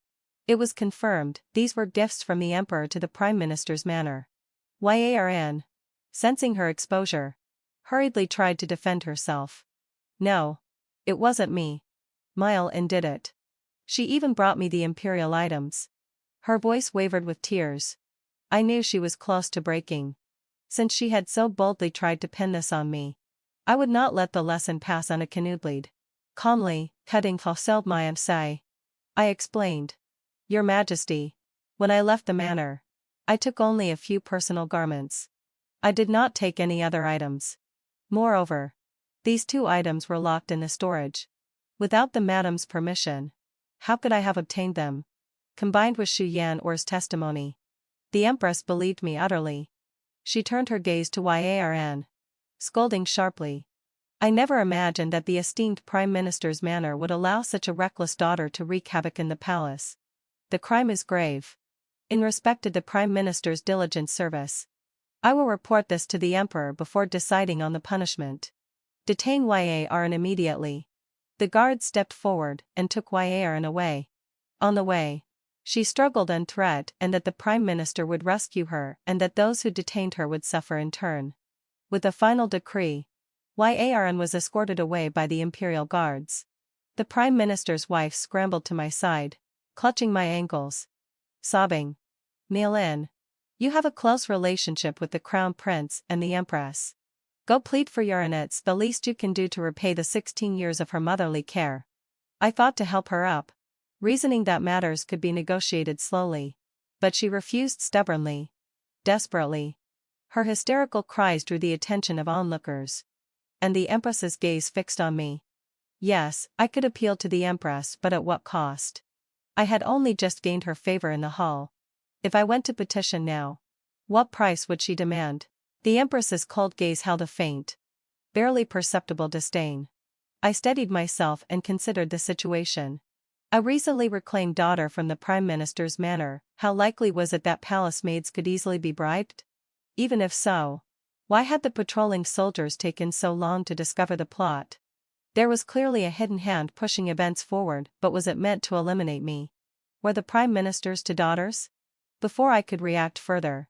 It was confirmed, these were gifts from the Emperor to the Prime Minister's manor. Yarn, sensing her exposure, hurriedly tried to defend herself. No. It wasn't me. Mile-in did it. She even brought me the imperial items. Her voice wavered with tears. I knew she was close to breaking. Since she had so boldly tried to pin this on me, I would not let the lesson pass unacknowledged. Calmly, cutting Fosseld my Sai, I explained. Your Majesty, when I left the manor, I took only a few personal garments. I did not take any other items. Moreover, these 2 items were locked in the storage. Without the madam's permission, how could I have obtained them? Combined with Xu Yan'or's testimony, the Empress believed me utterly. She turned her gaze to Yarn, scolding sharply. I never imagined that the esteemed Prime Minister's manor would allow such a reckless daughter to wreak havoc in the palace. The crime is grave. In respect to the Prime Minister's diligent service, I will report this to the Emperor before deciding on the punishment. Detain Yarn immediately. The guard stepped forward and took Yarn away. On the way, she struggled and threatened that the Prime Minister would rescue her and that those who detained her would suffer in turn. With a final decree, Yarn was escorted away by the imperial guards. The Prime Minister's wife scrambled to my side, clutching my ankles, sobbing. Mile-in, you have a close relationship with the Crown Prince and the Empress. Go plead for Yarn. It's the least you can do to repay the 16 years of her motherly care. I thought to help her up, reasoning that matters could be negotiated slowly. But she refused stubbornly, desperately. Her hysterical cries drew the attention of onlookers, and the Empress's gaze fixed on me. Yes, I could appeal to the Empress, but at what cost? I had only just gained her favor in the hall. If I went to petition now, what price would she demand? The Empress's cold gaze held a faint, barely perceptible disdain. I steadied myself and considered the situation. A recently reclaimed daughter from the Prime Minister's manor, how likely was it that palace maids could easily be bribed? Even if so, why had the patrolling soldiers taken so long to discover the plot? There was clearly a hidden hand pushing events forward, but was it meant to eliminate me? Were the Prime Ministers to daughters? Before I could react further,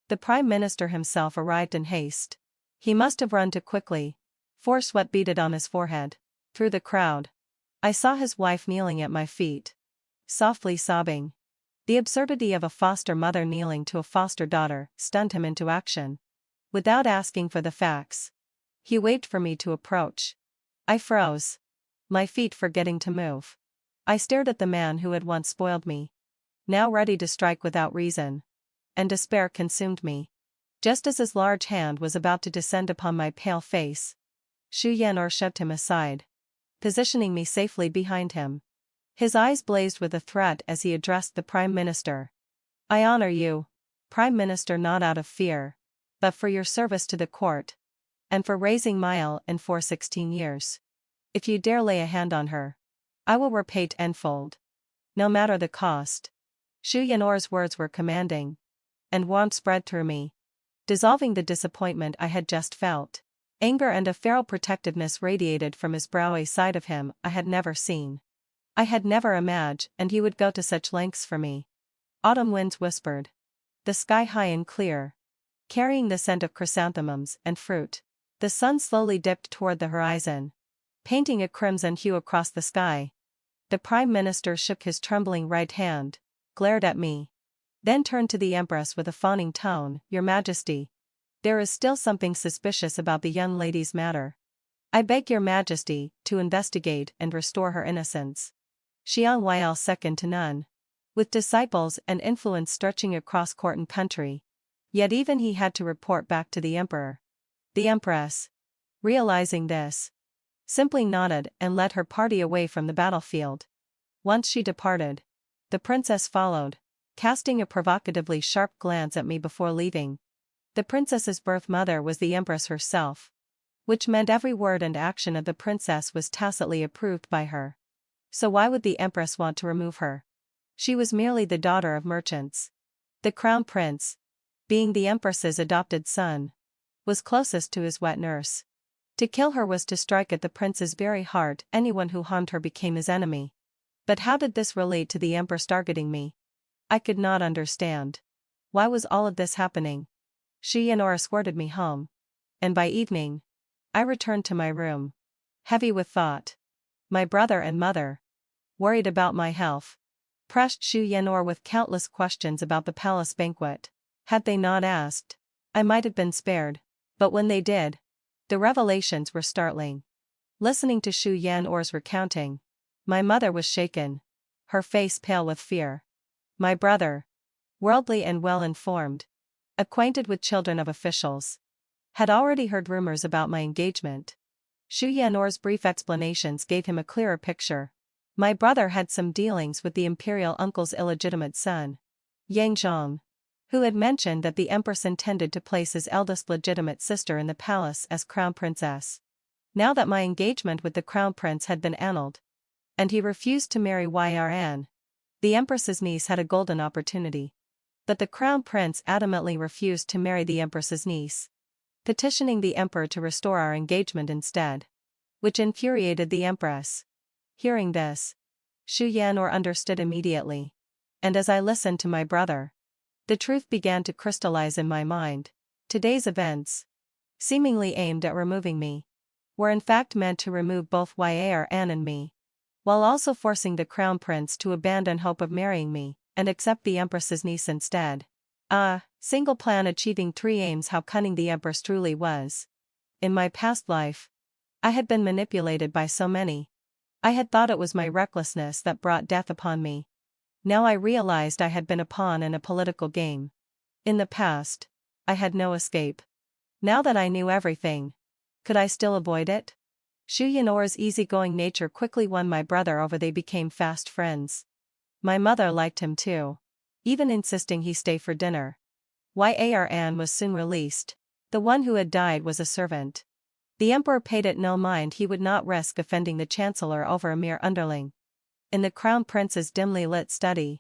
the Prime Minister himself arrived in haste. He must have run too quickly, for sweat beaded on his forehead. Through the crowd, I saw his wife kneeling at my feet, softly sobbing. The absurdity of a foster mother kneeling to a foster daughter stunned him into action. Without asking for the facts, he waited for me to approach. I froze, my feet forgetting to move. I stared at the man who had once spoiled me, now ready to strike without reason, and despair consumed me. Just as his large hand was about to descend upon my pale face, Xu Yan'or shoved him aside, positioning me safely behind him. His eyes blazed with a threat as he addressed the Prime Minister. I honor you, Prime Minister, not out of fear, but for your service to the court, and for raising Mile-in for 16 years. If you dare lay a hand on her, I will repay tenfold, no matter the cost. Xu Yan'or's words were commanding, and warmth spread through me, dissolving the disappointment I had just felt. Anger and a feral protectiveness radiated from his brow, a side of him I had never seen. I had never imagined he would go to such lengths for me. Autumn winds whispered, the sky high and clear, carrying the scent of chrysanthemums and fruit. The sun slowly dipped toward the horizon, painting a crimson hue across the sky. The Prime Minister shook his trembling right hand, glared at me, then turned to the Empress with a fawning tone. Your Majesty, there is still something suspicious about the young lady's matter. I beg your majesty to investigate and restore her innocence. Xianxia second to none. With disciples and influence stretching across court and country. Yet even he had to report back to the emperor. The empress, realizing this, simply nodded and led her party away from the battlefield. Once she departed, the princess followed, casting a provocatively sharp glance at me before leaving. The princess's birth mother was the empress herself, which meant every word and action of the princess was tacitly approved by her. So why would the empress want to remove her? She was merely the daughter of merchants. The crown prince, being the empress's adopted son, was closest to his wet nurse. To kill her was to strike at the prince's very heart. Anyone who harmed her became his enemy. But how did this relate to the empress targeting me? I could not understand. Why was all of this happening? Xianxia escorted me home. And by evening, I returned to my room, heavy with thought. My brother and mother, worried about my health, pressed Xianxia with countless questions about the palace banquet. Had they not asked, I might have been spared. But when they did, the revelations were startling. Listening to Xianxia's recounting, my mother was shaken, her face pale with fear. My brother, worldly and well-informed, acquainted with children of officials, had already heard rumors about my engagement. Xianxia's brief explanations gave him a clearer picture. My brother had some dealings with the imperial uncle's illegitimate son, Yang Zhong, who had mentioned that the empress intended to place his eldest legitimate sister in the palace as crown princess. Now that my engagement with the crown prince had been annulled, and he refused to marry Yan, the empress's niece had a golden opportunity. But the crown prince adamantly refused to marry the empress's niece, petitioning the emperor to restore our engagement instead, which infuriated the empress. Hearing this, Xianxia understood immediately. And as I listened to my brother, the truth began to crystallize in my mind. Today's events, seemingly aimed at removing me, were in fact meant to remove both Yan and me, while also forcing the crown prince to abandon hope of marrying me, and accept the empress's niece instead. Single plan achieving three aims. How cunning the empress truly was. In my past life, I had been manipulated by so many. I had thought it was my recklessness that brought death upon me. Now I realized I had been a pawn in a political game. In the past, I had no escape. Now that I knew everything, could I still avoid it? Xianxia's easygoing nature quickly won my brother over. They became fast friends. My mother liked him too, even insisting he stay for dinner. Yan was soon released. The one who had died was a servant. The emperor paid it no mind. He would not risk offending the chancellor over a mere underling. In the crown prince's dimly lit study,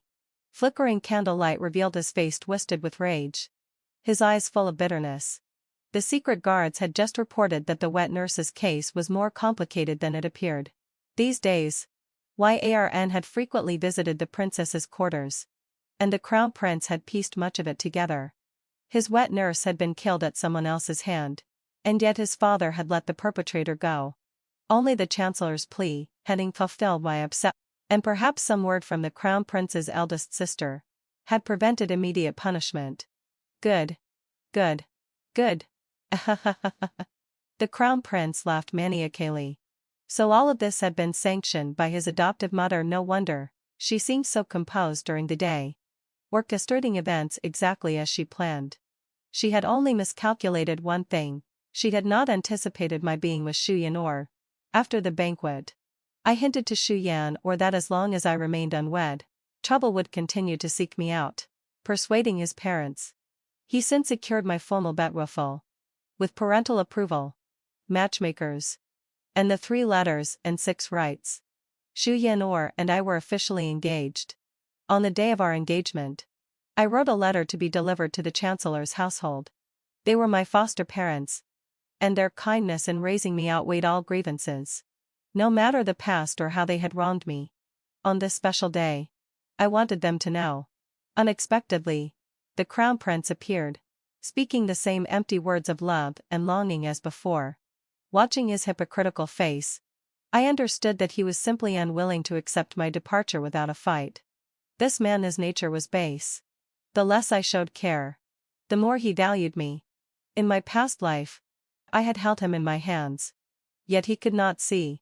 flickering candlelight revealed his face twisted with rage, his eyes full of bitterness. The secret guards had just reported that the wet nurse's case was more complicated than it appeared. These days, Yan had frequently visited the princess's quarters, and the crown prince had pieced much of it together. His wet nurse had been killed at someone else's hand, and yet his father had let the perpetrator go. Only the chancellor's plea, having fulfilled my upset, and perhaps some word from the crown prince's eldest sister, had prevented immediate punishment. Good. Good. Good. The crown prince laughed maniacally. So all of this had been sanctioned by his adoptive mother. No wonder, she seemed so composed during the day, orchestrating events exactly as she planned. She had only miscalculated one thing. She had not anticipated my being with Xianxia. After the banquet, I hinted to Xianxia that as long as I remained unwed, trouble would continue to seek me out. Persuading his parents, he soon secured my formal betrothal. With parental approval, matchmakers, and the 3 letters and 6 rights, Xianxia and I were officially engaged. On the day of our engagement, I wrote a letter to be delivered to the chancellor's household. They were my foster parents, and their kindness in raising me outweighed all grievances, no matter the past or how they had wronged me. On this special day, I wanted them to know. Unexpectedly, the crown prince appeared, speaking the same empty words of love and longing as before. Watching his hypocritical face, I understood that he was simply unwilling to accept my departure without a fight. This man's nature was base. The less I showed care, the more he valued me. In my past life, I had held him in my hands, Yet he could not see.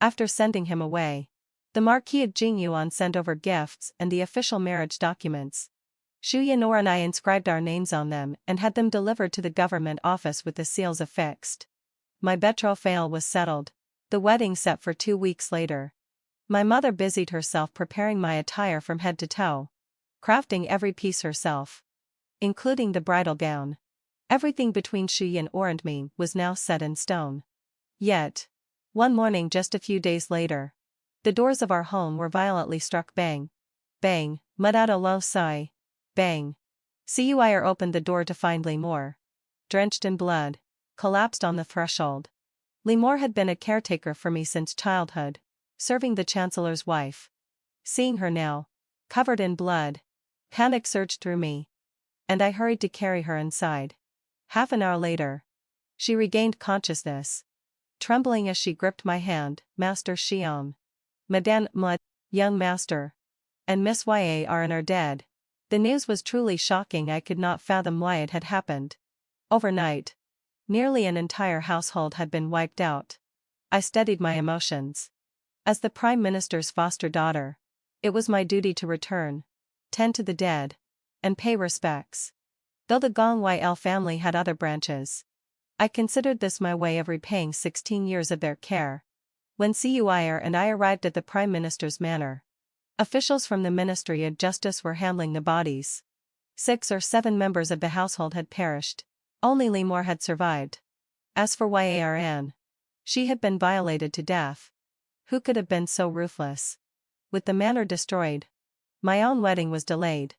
After sending him away, the Marquis of Jingyuan sent over gifts and the official marriage documents. Xu Yanor and I inscribed our names on them and had them delivered to the government office with the seals affixed. My betrothal was settled. The wedding set for 2 weeks later. My mother busied herself preparing my attire from head to toe, crafting every piece herself, including the bridal gown. Everything between Xu Yanor and me was now set in stone. Yet, one morning just a few days later, the doors of our home were violently struck. Bang. Bang, Mudado lo sai. Bang. Cuir opened the door to find Lemore, drenched in blood, collapsed on the threshold. Lemore had been a caretaker for me since childhood, serving the Chancellor's wife. Seeing her now, covered in blood, panic surged through me, and I hurried to carry her inside. Half an hour later, she regained consciousness. Trembling as she gripped my hand, Master Xion, Madame Mud, young master, and Miss Yar are dead. The news was truly shocking. I could not fathom why it had happened. Overnight, nearly an entire household had been wiped out. I steadied my emotions. As the Prime Minister's foster daughter, it was my duty to return, tend to the dead, and pay respects. Though the Gong Yl family had other branches, I considered this my way of repaying 16 years of their care. When Cuir and I arrived at the Prime Minister's manor, officials from the Ministry of Justice were handling the bodies. 6 or 7 members of the household had perished. Only Lemore had survived. As for Yarn, she had been violated to death. Who could have been so ruthless? With the manor destroyed, my own wedding was delayed.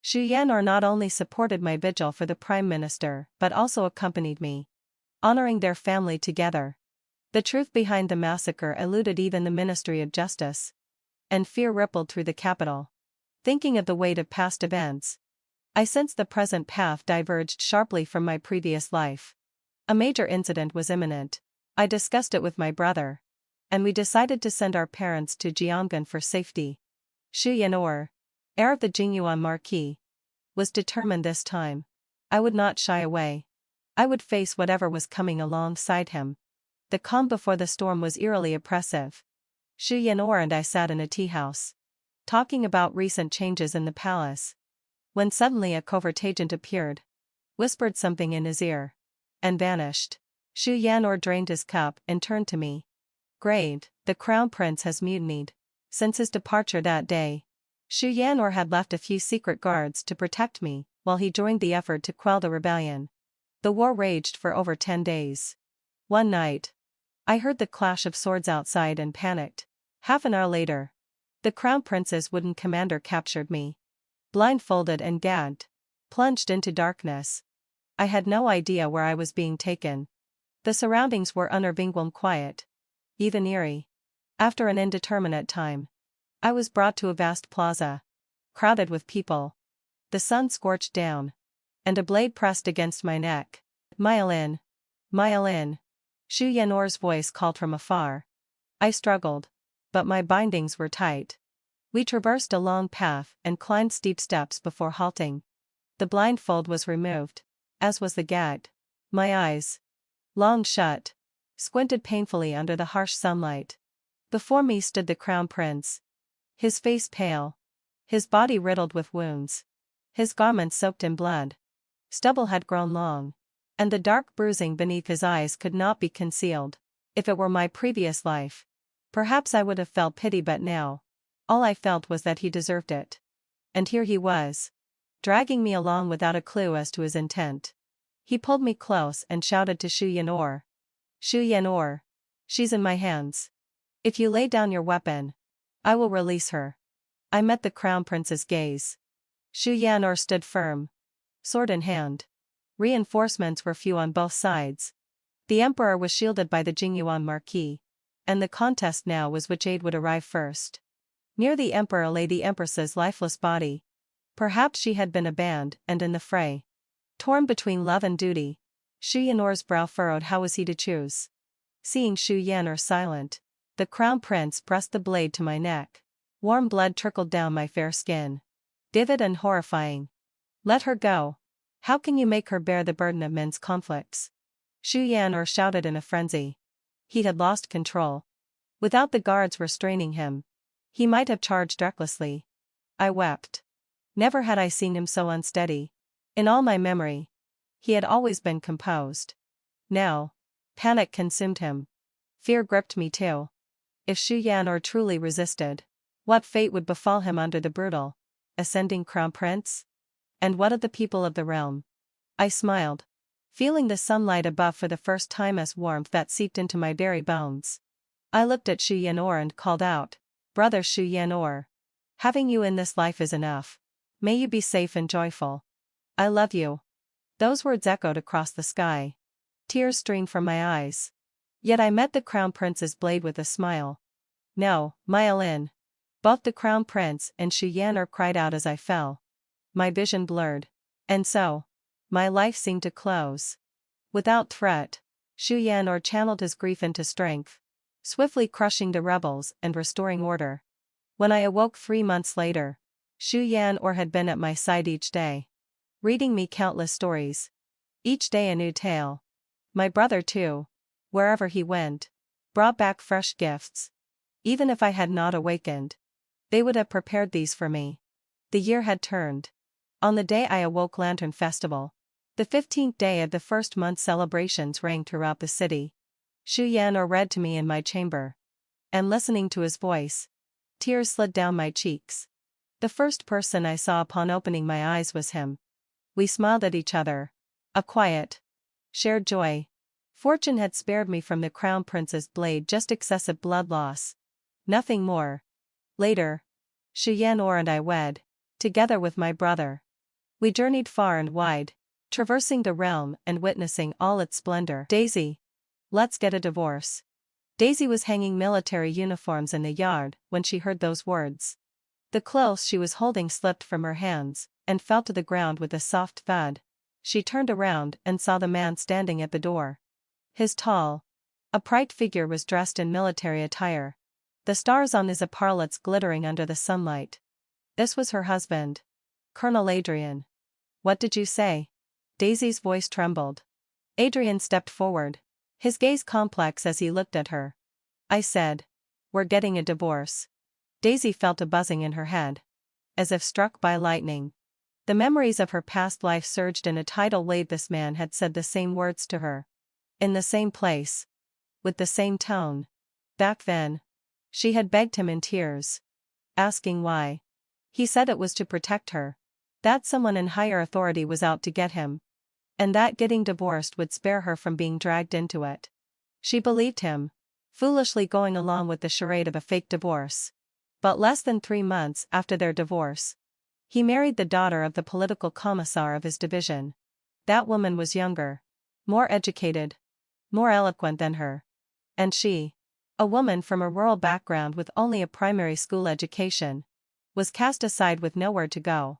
Xu Yanor not only supported my vigil for the Prime Minister but also accompanied me, honoring their family together. The truth behind the massacre eluded even the Ministry of Justice, and fear rippled through the capital. Thinking of the weight of past events, I sensed the present path diverged sharply from my previous life. A major incident was imminent. I discussed it with my brother, and we decided to send our parents to Jianghan for safety. Xu Yanor, heir of the Jingyuan Marquis, was determined this time. I would not shy away. I would face whatever was coming alongside him. The calm before the storm was eerily oppressive. Xu Yanor and I sat in a tea house, talking about recent changes in the palace, when suddenly a covert agent appeared, whispered something in his ear, and vanished. Xu Yanor drained his cup and turned to me. Grade, the Crown Prince has mutinied. Since his departure that day, Xu Yanor had left a few secret guards to protect me, while he joined the effort to quell the rebellion. The war raged for over 10 days. One night, I heard the clash of swords outside and panicked. Half an hour later, the Crown Prince's wooden commander captured me. Blindfolded and gagged, plunged into darkness. I had no idea where I was being taken. The surroundings were unnervingly quiet, even eerie. After an indeterminate time, I was brought to a vast plaza, crowded with people. The sun scorched down, and a blade pressed against my neck. Mile in. Mile in. Xu Yanor's voice called from afar. I struggled, but my bindings were tight. We traversed a long path and climbed steep steps before halting. The blindfold was removed, as was the gag. My eyes, long shut, squinted painfully under the harsh sunlight. Before me stood the Crown Prince. His face pale, his body riddled with wounds, his garments soaked in blood. Stubble had grown long, and the dark bruising beneath his eyes could not be concealed. If it were my previous life, perhaps I would have felt pity, but now, all I felt was that he deserved it. And here he was, dragging me along without a clue as to his intent. He pulled me close and shouted to Xu Yanor. Xu Yanor, she's in my hands. If you lay down your weapon, I will release her. I met the Crown Prince's gaze. Xu Yanor stood firm, sword in hand. Reinforcements were few on both sides. The Emperor was shielded by the Jingyuan Marquis, and the contest now was which aid would arrive first. Near the Emperor lay the Empress's lifeless body. Perhaps she had been abandoned and in the fray. Torn between love and duty, Xu Yanor's brow furrowed. How was he to choose? Seeing Xu Yanor silent, the Crown Prince pressed the blade to my neck. Warm blood trickled down my fair skin. Vivid and horrifying. Let her go. How can you make her bear the burden of men's conflicts? Xu Yanor shouted in a frenzy. He had lost control. Without the guards restraining him, he might have charged recklessly. I wept. Never had I seen him so unsteady. In all my memory, he had always been composed. Now, panic consumed him. Fear gripped me too. If Xu Yan'er truly resisted, what fate would befall him under the brutal, ascending crown prince? And what of the people of the realm? I smiled, feeling the sunlight above for the first time as warmth that seeped into my very bones. I looked at Xu Yan'er and called out, "Brother Xu Yan'er, having you in this life is enough. May you be safe and joyful. I love you." Those words echoed across the sky. Tears streamed from my eyes. Yet I met the crown prince's blade with a smile. "No, Mylin." Both the crown prince and Xu Yan'er cried out as I fell. My vision blurred. And so, my life seemed to close. Without threat, Xu Yan'er channeled his grief into strength, swiftly crushing the rebels and restoring order. When I awoke 3 months later, Xu Yan'er had been at my side each day, reading me countless stories. Each day a new tale. My brother too, wherever he went, brought back fresh gifts. Even if I had not awakened, they would have prepared these for me. The year had turned. On the day I awoke, Lantern Festival, the 15th day of the first month, celebrations rang throughout the city. Xu Yan'er read to me in my chamber. And listening to his voice, tears slid down my cheeks. The first person I saw upon opening my eyes was him. We smiled at each other. A quiet, shared joy. Fortune had spared me from the crown prince's blade, just excessive blood loss. Nothing more. Later, Xu Yan'er and I wed, together with my brother. We journeyed far and wide, traversing the realm and witnessing all its splendor. "Daisy, let's get a divorce." Daisy was hanging military uniforms in the yard when she heard those words. The clothes she was holding slipped from her hands and fell to the ground with a soft thud. She turned around and saw the man standing at the door. His tall, upright figure was dressed in military attire, the stars on his epaulets glittering under the sunlight. This was her husband, Colonel Adrian. "What did you say?" Daisy's voice trembled. Adrian stepped forward, his gaze complex as he looked at her. "I said, we're getting a divorce." Daisy felt a buzzing in her head, as if struck by lightning. The memories of her past life surged in a tidal wave. This man had said the same words to her, in the same place, with the same tone. Back then, she had begged him in tears, asking why. He said it was to protect her, that someone in higher authority was out to get him, and that getting divorced would spare her from being dragged into it. She believed him, foolishly going along with the charade of a fake divorce. But less than 3 months after their divorce, he married the daughter of the political commissar of his division. That woman was younger, more educated, more eloquent than her. And she, a woman from a rural background with only a primary school education, was cast aside with nowhere to go.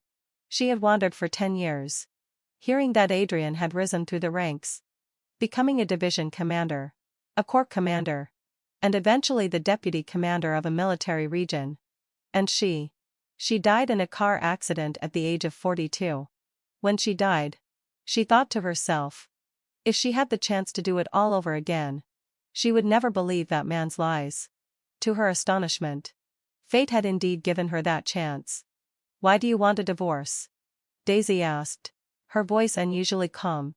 She had wandered for 10 years. Hearing that Adrian had risen through the ranks, becoming a division commander, a corps commander, and eventually the deputy commander of a military region. And she died in a car accident at the age of 42. When she died, she thought to herself, if she had the chance to do it all over again, she would never believe that man's lies. To her astonishment, fate had indeed given her that chance. "Why do you want a divorce?" Daisy asked, her voice unusually calm.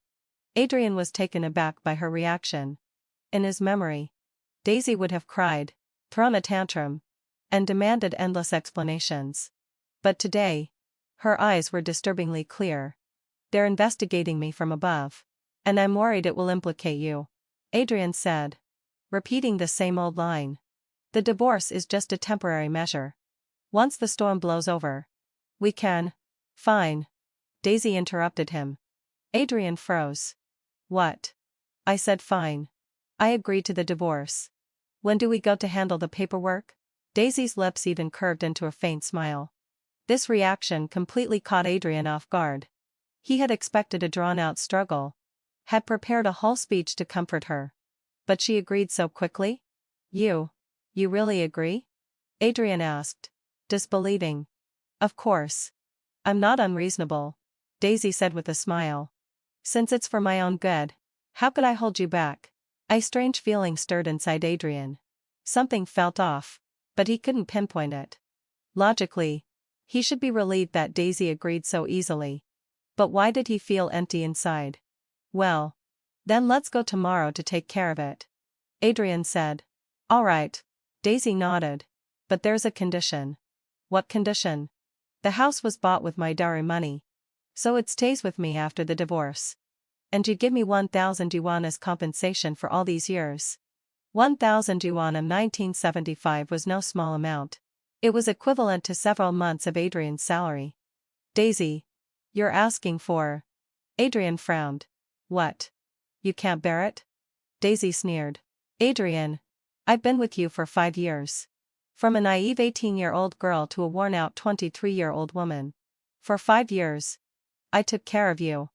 Adrian was taken aback by her reaction. In his memory, Daisy would have cried, thrown a tantrum, and demanded endless explanations. But today, her eyes were disturbingly clear. "They're investigating me from above, and I'm worried it will implicate you," Adrian said, repeating the same old line. "The divorce is just a temporary measure. Once the storm blows over, we can." "Fine." Daisy interrupted him. Adrian froze. "What?" I said fine. I agreed to the divorce. "When do we go to handle the paperwork?" Daisy's lips even curved into a faint smile. This reaction completely caught Adrian off guard. He had expected a drawn-out struggle, had prepared a whole speech to comfort her. But she agreed so quickly? You really agree?" Adrian asked, disbelieving. "Of course. I'm not unreasonable," Daisy said with a smile. "Since it's for my own good, how could I hold you back?" A strange feeling stirred inside Adrian. Something felt off, but he couldn't pinpoint it. Logically, he should be relieved that Daisy agreed so easily. But why did he feel empty inside? Well, then let's go tomorrow to take care of it, Adrian said. All right, Daisy nodded. But there's a condition. What condition? The house was bought with my dowry money. So it stays with me after the divorce. And you give me 1,000 yuan as compensation for all these years. 1,000 yuan in 1975 was no small amount. It was equivalent to several months of Adrian's salary. Daisy, you're asking for. Adrian frowned. What? You can't bear it? Daisy sneered. Adrian, I've been with you for 5 years. From a naive 18-year-old girl to a worn-out 23-year-old woman. For 5 years. I took care of you.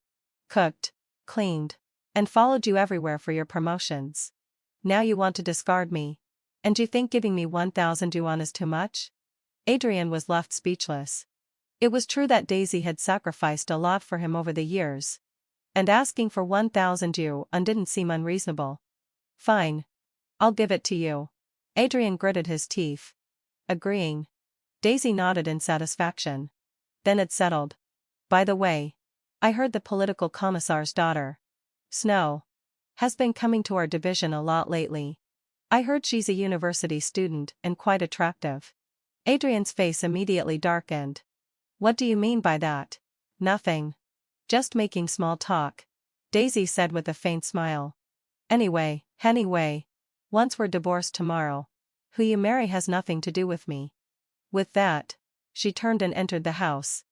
Cooked, cleaned, and followed you everywhere for your promotions. Now you want to discard me. And you think giving me 1,000 yuan is too much? Adrian was left speechless. It was true that Daisy had sacrificed a lot for him over the years. And asking for 1,000 yuan didn't seem unreasonable. Fine. I'll give it to you. Adrian gritted his teeth. Agreeing. Daisy nodded in satisfaction. Then it settled. By the way, I heard the political commissar's daughter, Snow, has been coming to our division a lot lately. I heard she's a university student and quite attractive. Adrian's face immediately darkened. What do you mean by that? Nothing. Just making small talk, Daisy said with a faint smile. Anyway, once we're divorced tomorrow, who you marry has nothing to do with me. With that, she turned and entered the house,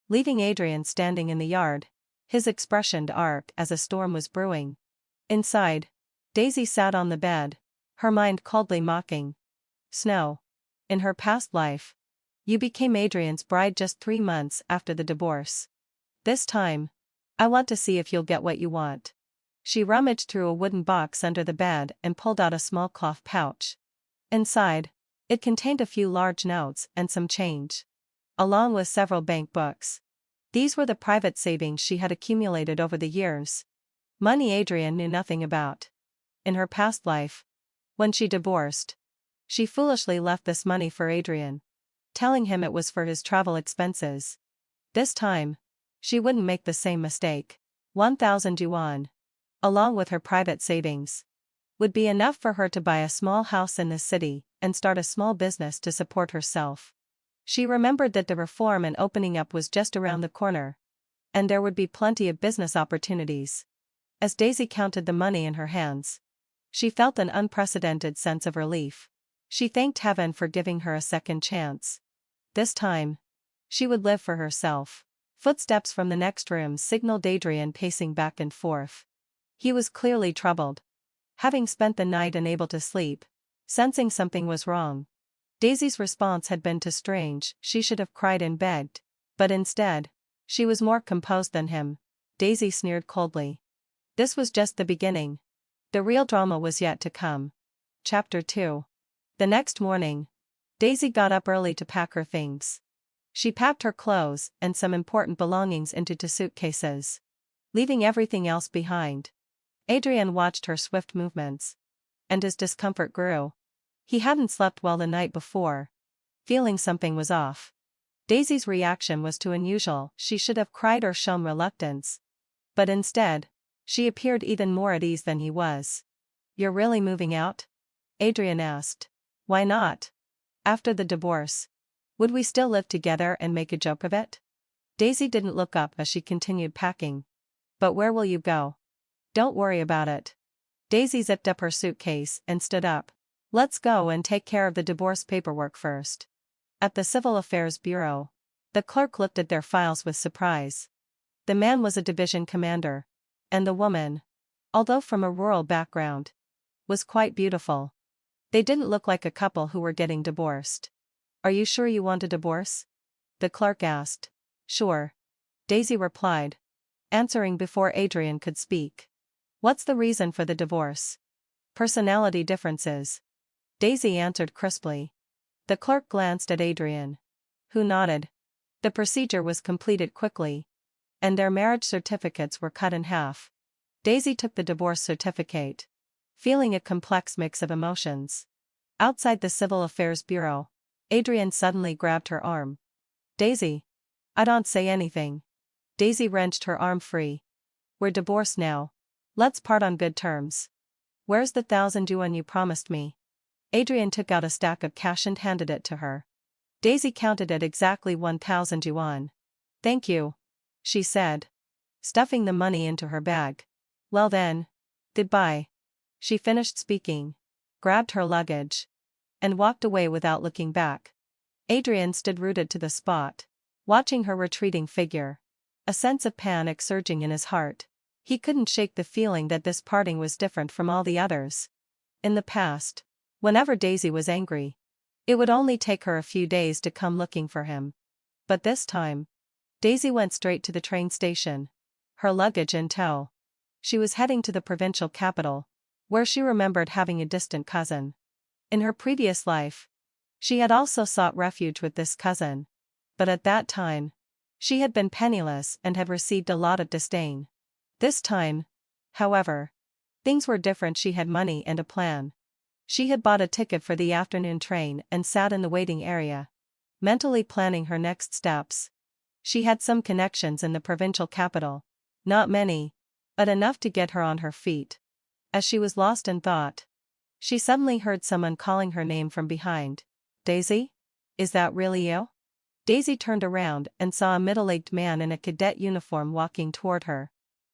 leaving Adrian standing in the yard, his expression dark as a storm was brewing. Inside, Daisy sat on the bed, her mind coldly mocking. Snow. In her past life, you became Adrian's bride just 3 months after the divorce. This time, I want to see if you'll get what you want. She rummaged through a wooden box under the bed and pulled out a small cloth pouch. Inside, it contained a few large notes and some change, along with several bank books. These were the private savings she had accumulated over the years. Money Adrian knew nothing about. In her past life, when she divorced, she foolishly left this money for Adrian, telling him it was for his travel expenses. This time, she wouldn't make the same mistake. 1,000 yuan, along with her private savings, would be enough for her to buy a small house in the city and start a small business to support herself. She remembered that the reform and opening up was just around the corner, and there would be plenty of business opportunities. As Daisy counted the money in her hands, she felt an unprecedented sense of relief. She thanked heaven for giving her a second chance. This time, she would live for herself. Footsteps from the next room signaled Adrian pacing back and forth. He was clearly troubled. Having spent the night unable to sleep, sensing something was wrong. Daisy's response had been too strange. She should have cried and begged. But instead, she was more composed than him. Daisy sneered coldly. This was just the beginning. The real drama was yet to come. Chapter 2. The next morning, Daisy got up early to pack her things. She packed her clothes and some important belongings into 2 suitcases, leaving everything else behind. Adrian watched her swift movements, and his discomfort grew. He hadn't slept well the night before, feeling something was off. Daisy's reaction was too unusual. She should have cried or shown reluctance. But instead, she appeared even more at ease than he was. You're really moving out? Adrian asked. Why not? After the divorce, would we still live together and make a joke of it? Daisy didn't look up as she continued packing. But where will you go? Don't worry about it. Daisy zipped up her suitcase and stood up. Let's go and take care of the divorce paperwork first. At the Civil Affairs Bureau, the clerk looked at their files with surprise. The man was a division commander, and the woman, although from a rural background, was quite beautiful. They didn't look like a couple who were getting divorced. Are you sure you want a divorce? The clerk asked. Sure. Daisy replied, answering before Adrian could speak. What's the reason for the divorce? Personality differences. Daisy answered crisply. The clerk glanced at Adrian, who nodded. The procedure was completed quickly, and their marriage certificates were cut in half. Daisy took the divorce certificate, feeling a complex mix of emotions. Outside the Civil Affairs Bureau, Adrian suddenly grabbed her arm. Daisy. I don't say anything. Daisy wrenched her arm free. We're divorced now. Let's part on good terms. Where's the 1,000 yuan you promised me? Adrian took out a stack of cash and handed it to her. Daisy counted it exactly 1,000 yuan. Thank you, she said, stuffing the money into her bag. Well then. Goodbye. She finished speaking, grabbed her luggage, and walked away without looking back. Adrian stood rooted to the spot, watching her retreating figure, a sense of panic surging in his heart. He couldn't shake the feeling that this parting was different from all the others. In the past, whenever Daisy was angry, it would only take her a few days to come looking for him. But this time, Daisy went straight to the train station, her luggage in tow. She was heading to the provincial capital, where she remembered having a distant cousin. In her previous life, she had also sought refuge with this cousin. But at that time, she had been penniless and had received a lot of disdain. This time, however, things were different. She had money and a plan. She had bought a ticket for the afternoon train and sat in the waiting area, mentally planning her next steps. She had some connections in the provincial capital, not many, but enough to get her on her feet. As she was lost in thought, she suddenly heard someone calling her name from behind. Daisy? Is that really you? Daisy turned around and saw a middle-aged man in a cadet uniform walking toward her.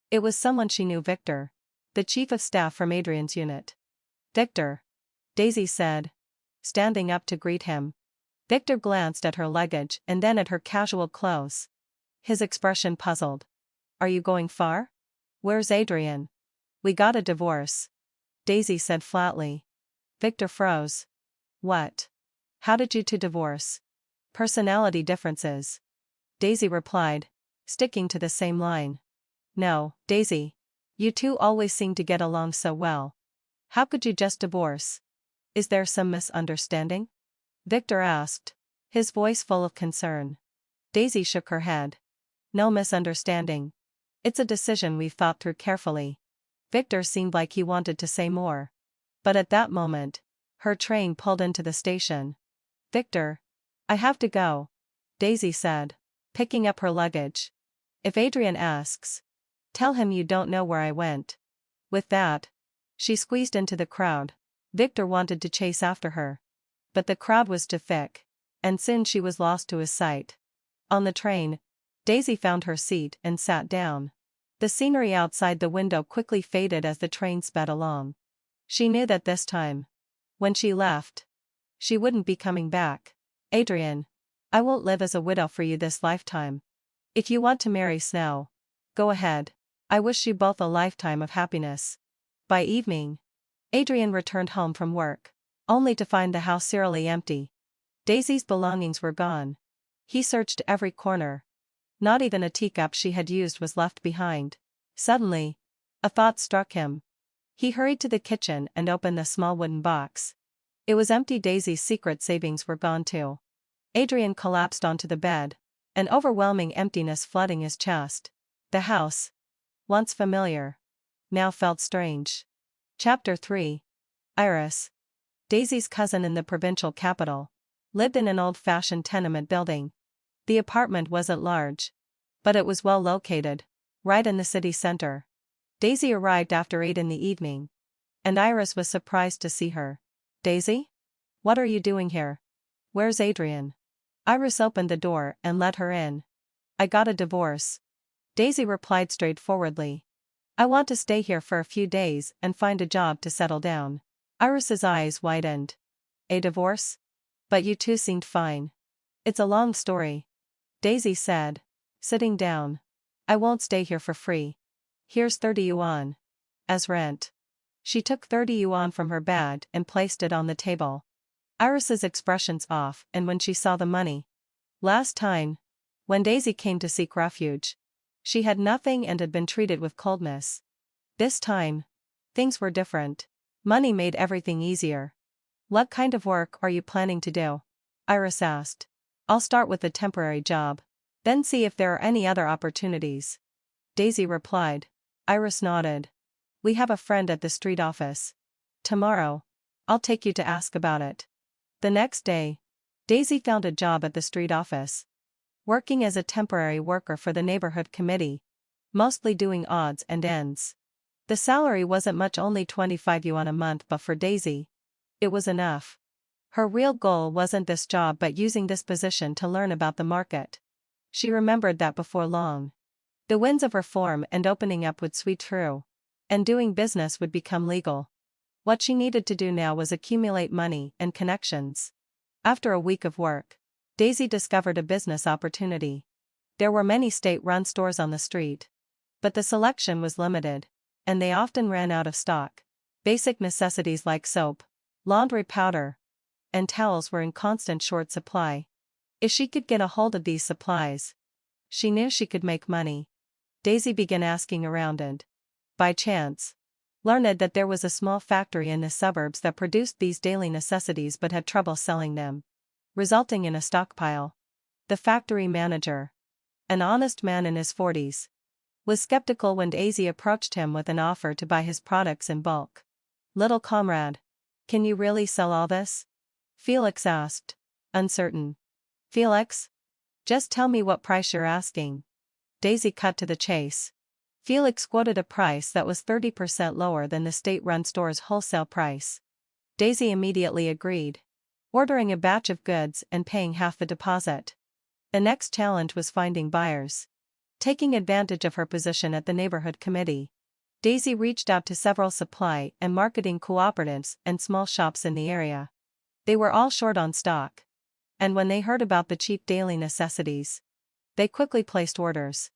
It was someone she knew. Victor, the chief of staff from Adrian's unit. Victor, Daisy said, standing up to greet him. Victor glanced at her luggage and then at her casual clothes. His expression puzzled. Are you going far? Where's Adrian? We got a divorce, Daisy said flatly. Victor froze. What? How did you two divorce? Personality differences, Daisy replied, sticking to the same line. No, Daisy. You two always seem to get along so well. How could you just divorce? Is there some misunderstanding? Victor asked, his voice full of concern. Daisy shook her head. No misunderstanding. It's a decision we've thought through carefully. Victor seemed like he wanted to say more. But at that moment, her train pulled into the station. Victor, I have to go, Daisy said, picking up her luggage. If Adrian asks, tell him you don't know where I went. With that, she squeezed into the crowd. Victor wanted to chase after her, but the crowd was too thick, and soon she was lost to his sight. On the train, Daisy found her seat and sat down. The scenery outside the window quickly faded as the train sped along. She knew that this time, when she left, she wouldn't be coming back. Adrian, I won't live as a widow for you this lifetime. If you want to marry Snow, go ahead. I wish you both a lifetime of happiness. By evening, Adrian returned home from work, only to find the house eerily empty. Daisy's belongings were gone. He searched every corner. Not even a teacup she had used was left behind. Suddenly, a thought struck him. He hurried to the kitchen and opened the small wooden box. It was empty. Daisy's secret savings were gone too. Adrian collapsed onto the bed, an overwhelming emptiness flooding his chest. The house, once familiar, now felt strange. Chapter 3. Heiress. Daisy's cousin in the provincial capital lived in an old-fashioned tenement building. The apartment wasn't large, but it was well located, right in the city center. Daisy arrived after 8 in the evening, and Iris was surprised to see her. Daisy? What are you doing here? Where's Adrian? Iris opened the door and let her in. I got a divorce, Daisy replied straightforwardly. I want to stay here for a few days and find a job to settle down. Iris's eyes widened. A divorce? But you two seemed fine. It's a long story, Daisy said, sitting down. I won't stay here for free. Here's 30 yuan. As rent. She took 30 yuan from her bag and placed it on the table. Iris's expressions off, and when she saw the money. Last time, when Daisy came to seek refuge, she had nothing and had been treated with coldness. This time, things were different. Money made everything easier. What kind of work are you planning to do? Iris asked. I'll start with a temporary job, then see if there are any other opportunities, Daisy replied. Iris nodded. We have a friend at the street office. Tomorrow. I'll take you to ask about it. The next day, Daisy found a job at the street office. Working as a temporary worker for the neighborhood committee. Mostly doing odds and ends. The salary wasn't much, only 25 yuan a month, but for Daisy, it was enough. Her real goal wasn't this job but using this position to learn about the market. She remembered that before long, the winds of reform and opening up would sweep through, and doing business would become legal. What she needed to do now was accumulate money and connections. After a week of work, Daisy discovered a business opportunity. There were many state-run stores on the street, but the selection was limited, and they often ran out of stock. Basic necessities like soap, laundry powder, and towels were in constant short supply. If she could get a hold of these supplies, she knew she could make money. Daisy began asking around and, by chance, learned that there was a small factory in the suburbs that produced these daily necessities but had trouble selling them, resulting in a stockpile. The factory manager, an honest man in his 40s, was skeptical when Daisy approached him with an offer to buy his products in bulk. "Little comrade, can you really sell all this?" Felix asked, uncertain. "Felix? Just tell me what price you're asking." Daisy cut to the chase. Felix quoted a price that was 30% lower than the state-run store's wholesale price. Daisy immediately agreed, ordering a batch of goods and paying half the deposit. The next challenge was finding buyers. Taking advantage of her position at the neighborhood committee, Daisy reached out to several supply and marketing cooperatives and small shops in the area. They were all short on stock, and when they heard about the cheap daily necessities, they quickly placed orders.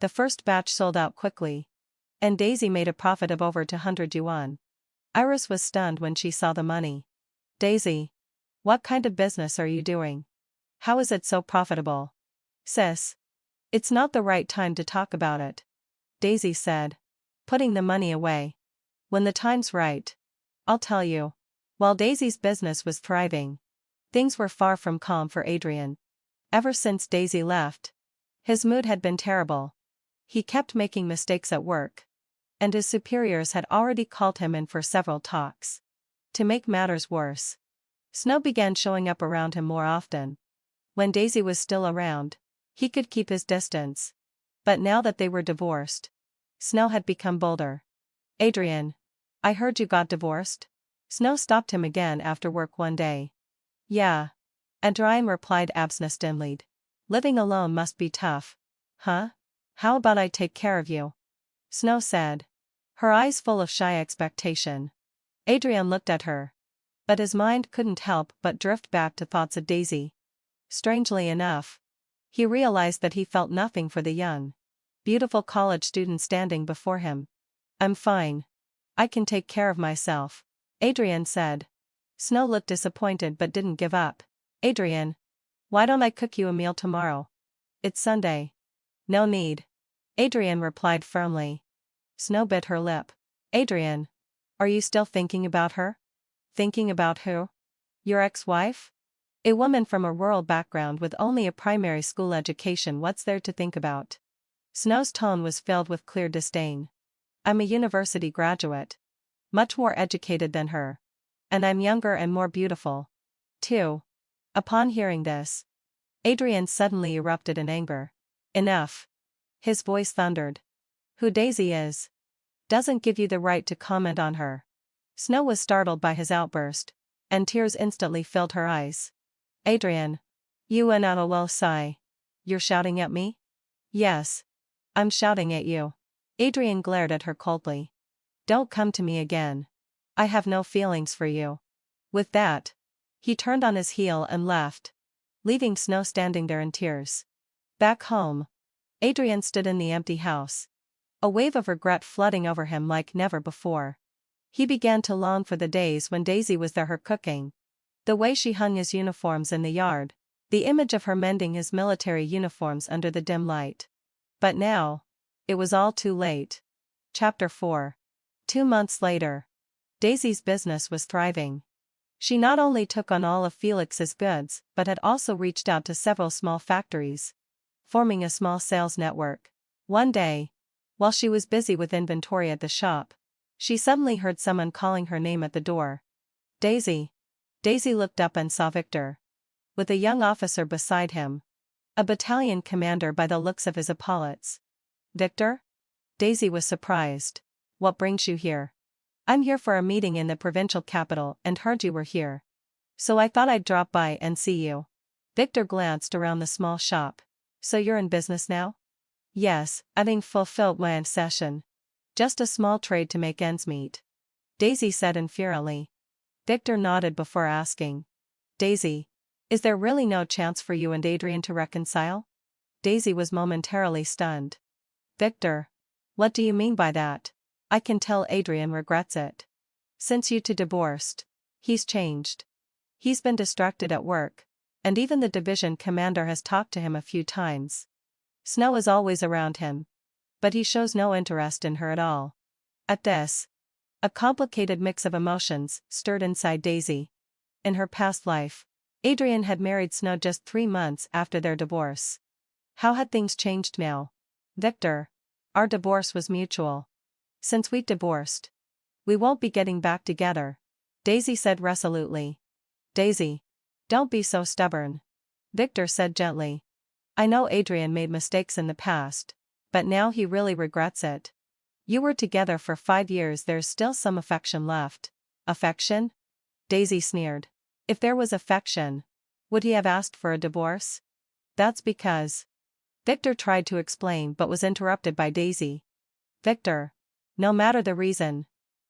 The first batch sold out quickly, and Daisy made a profit of over 200 yuan. Iris was stunned when she saw the money. "Daisy, what kind of business are you doing? How is it so profitable?" "Sis, it's not the right time to talk about it," Daisy said, putting the money away. "When the time's right, I'll tell you." While Daisy's business was thriving, things were far from calm for Adrian. Ever since Daisy left, his mood had been terrible. He kept making mistakes at work, and his superiors had already called him in for several talks. To make matters worse, Snow began showing up around him more often. When Daisy was still around, he could keep his distance. But now that they were divorced, Snow had become bolder. "Adrian, I heard you got divorced?" Snow stopped him again after work one day. "Yeah," Adrian replied absentmindedly. "Living alone must be tough." "Huh? How about I take care of you?" Snow said, her eyes full of shy expectation. Adrian looked at her, but his mind couldn't help but drift back to thoughts of Daisy. Strangely enough, he realized that he felt nothing for the young, beautiful college student standing before him. "I'm fine. I can take care of myself," Adrian said. Snow looked disappointed but didn't give up. "Adrian, why don't I cook you a meal tomorrow? It's Sunday." "No need," Adrian replied firmly. Snow bit her lip. "Adrian, are you still thinking about her?" "Thinking about who?" "Your ex-wife? A woman from a rural background with only a primary school education. What's there to think about?" Snow's tone was filled with clear disdain. "I'm a university graduate, much more educated than her. And I'm younger and more beautiful, too." Upon hearing this, Adrian suddenly erupted in anger. "Enough." His voice thundered. "Who Daisy is doesn't give you the right to comment on her." Snow was startled by his outburst, and tears instantly filled her eyes. "Adrian, you and I will sigh. You're shouting at me?" "Yes. I'm shouting at you." Adrian glared at her coldly. "Don't come to me again. I have no feelings for you." With that, he turned on his heel and left, leaving Snow standing there in tears. Back home, Adrian stood in the empty house, a wave of regret flooding over him like never before. He began to long for the days when Daisy was there, her cooking, the way she hung his uniforms in the yard, the image of her mending his military uniforms under the dim light. But now, it was all too late. Chapter 4. 2 months later, Daisy's business was thriving. She not only took on all of Felix's goods but had also reached out to several small factories, forming a small sales network. One day, while she was busy with inventory at the shop, She suddenly heard someone calling her name at the door. Daisy. Daisy looked up and saw Victor. With a young officer beside him. A battalion commander by the looks of his epaulets. Victor? Daisy was surprised. What brings you here? I'm here for a meeting in the provincial capital and heard you were here. So I thought I'd drop by and see you. Victor glanced around the small shop. So you're in business now? Yes, having fulfilled my session. Just a small trade to make ends meet. Daisy said inferiorly. Victor nodded before asking. Daisy, is there really no chance for you and Adrian to reconcile? Daisy was momentarily stunned. Victor. What do you mean by that? I can tell Adrian regrets it. Since you two divorced. He's changed. He's been distracted at work. And even the division commander has talked to him a few times. Snow is always around him. But he shows no interest in her at all. At this, a complicated mix of emotions stirred inside Daisy. In her past life, Adrian had married Snow just 3 months after their divorce. How had things changed now? Victor. Our divorce was mutual. Since we divorced, we won't be getting back together, Daisy said resolutely. Daisy. Don't be so stubborn. Victor said gently. I know Adrian made mistakes in the past, but now he really regrets it. You were together for 5 years, there's still some affection left. Affection? Daisy sneered. If there was affection, would he have asked for a divorce? That's because. Victor tried to explain but was interrupted by Daisy. Victor. No matter the reason.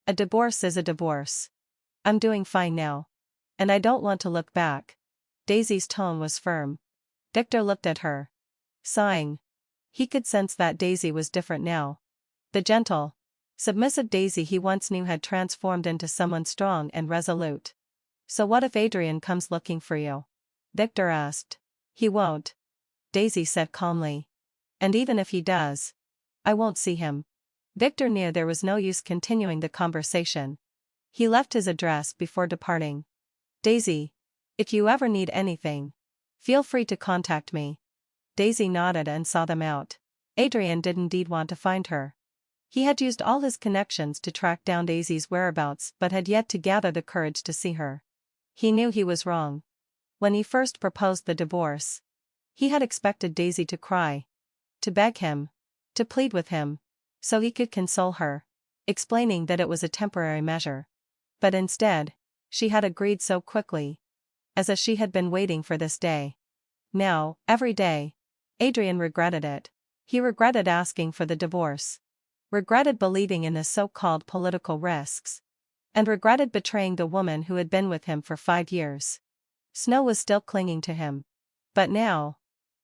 A divorce is a divorce. I'm doing fine now. And I don't want to look back. Daisy's tone was firm. Victor looked at her. Sighing. He could sense that Daisy was different now. The gentle, submissive Daisy he once knew had transformed into someone strong and resolute. So what if Adrian comes looking for you? Victor asked. He won't. Daisy said calmly. And even if he does, I won't see him. Victor knew there was no use continuing the conversation. He left his address before departing. Daisy. If you ever need anything, feel free to contact me. Daisy nodded and saw them out. Adrian did indeed want to find her. He had used all his connections to track down Daisy's whereabouts but had yet to gather the courage to see her. He knew he was wrong. When he first proposed the divorce, he had expected Daisy to cry, to beg him, to plead with him, so he could console her, explaining that it was a temporary measure. But instead, she had agreed so quickly, as if she had been waiting for this day. Now, every day, Adrian regretted it. He regretted asking for the divorce, regretted believing in the so-called political risks, and regretted betraying the woman who had been with him for 5 years. Snow was still clinging to him. But now,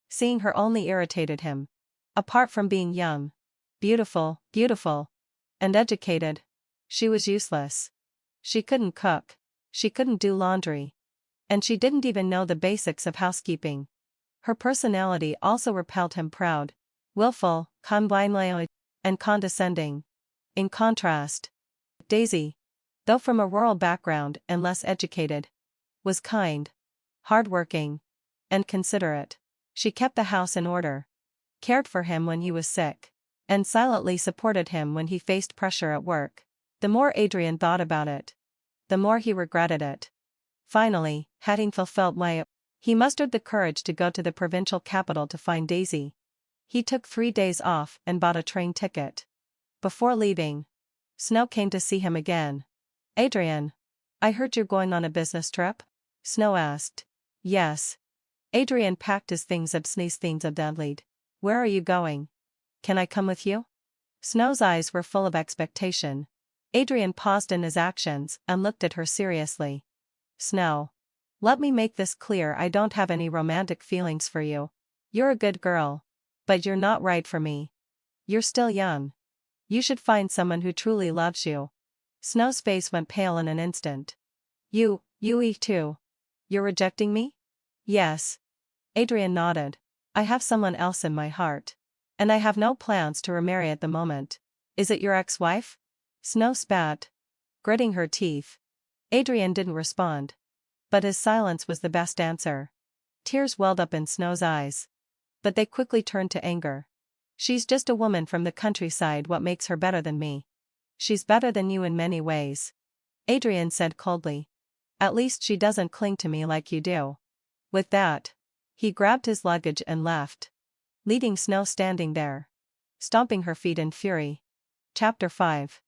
seeing her only irritated him. Apart from being young, beautiful, and educated, she was useless. She couldn't cook, she couldn't do laundry, and she didn't even know the basics of housekeeping. Her personality also repelled him, proud, willful, convivial, and condescending. In contrast, Daisy, though from a rural background and less educated, was kind, hardworking, and considerate. She kept the house in order, cared for him when he was sick, and silently supported him when he faced pressure at work. The more Adrian thought about it, the more he regretted it. Finally, having fulfilled he mustered the courage to go to the provincial capital to find Daisy. He took 3 days off and bought a train ticket. Before leaving, Snow came to see him again. Adrian, I heard you're going on a business trip? Snow asked. Yes. Adrian packed his things absently. Where are you going? Can I come with you? Snow's eyes were full of expectation. Adrian paused in his actions and looked at her seriously. Snow. Let me make this clear, I don't have any romantic feelings for you. You're a good girl. But you're not right for me. You're still young. You should find someone who truly loves you. Snow's face went pale in an instant. You too. You're rejecting me? Yes. Adrian nodded. I have someone else in my heart. And I have no plans to remarry at the moment. Is it your ex-wife? Snow spat, gritting her teeth. Adrian didn't respond. But his silence was the best answer. Tears welled up in Snow's eyes. But they quickly turned to anger. She's just a woman from the countryside, what makes her better than me? She's better than you in many ways. Adrian said coldly. At least she doesn't cling to me like you do. With that, he grabbed his luggage and left, leaving Snow standing there, stomping her feet in fury. Chapter 5.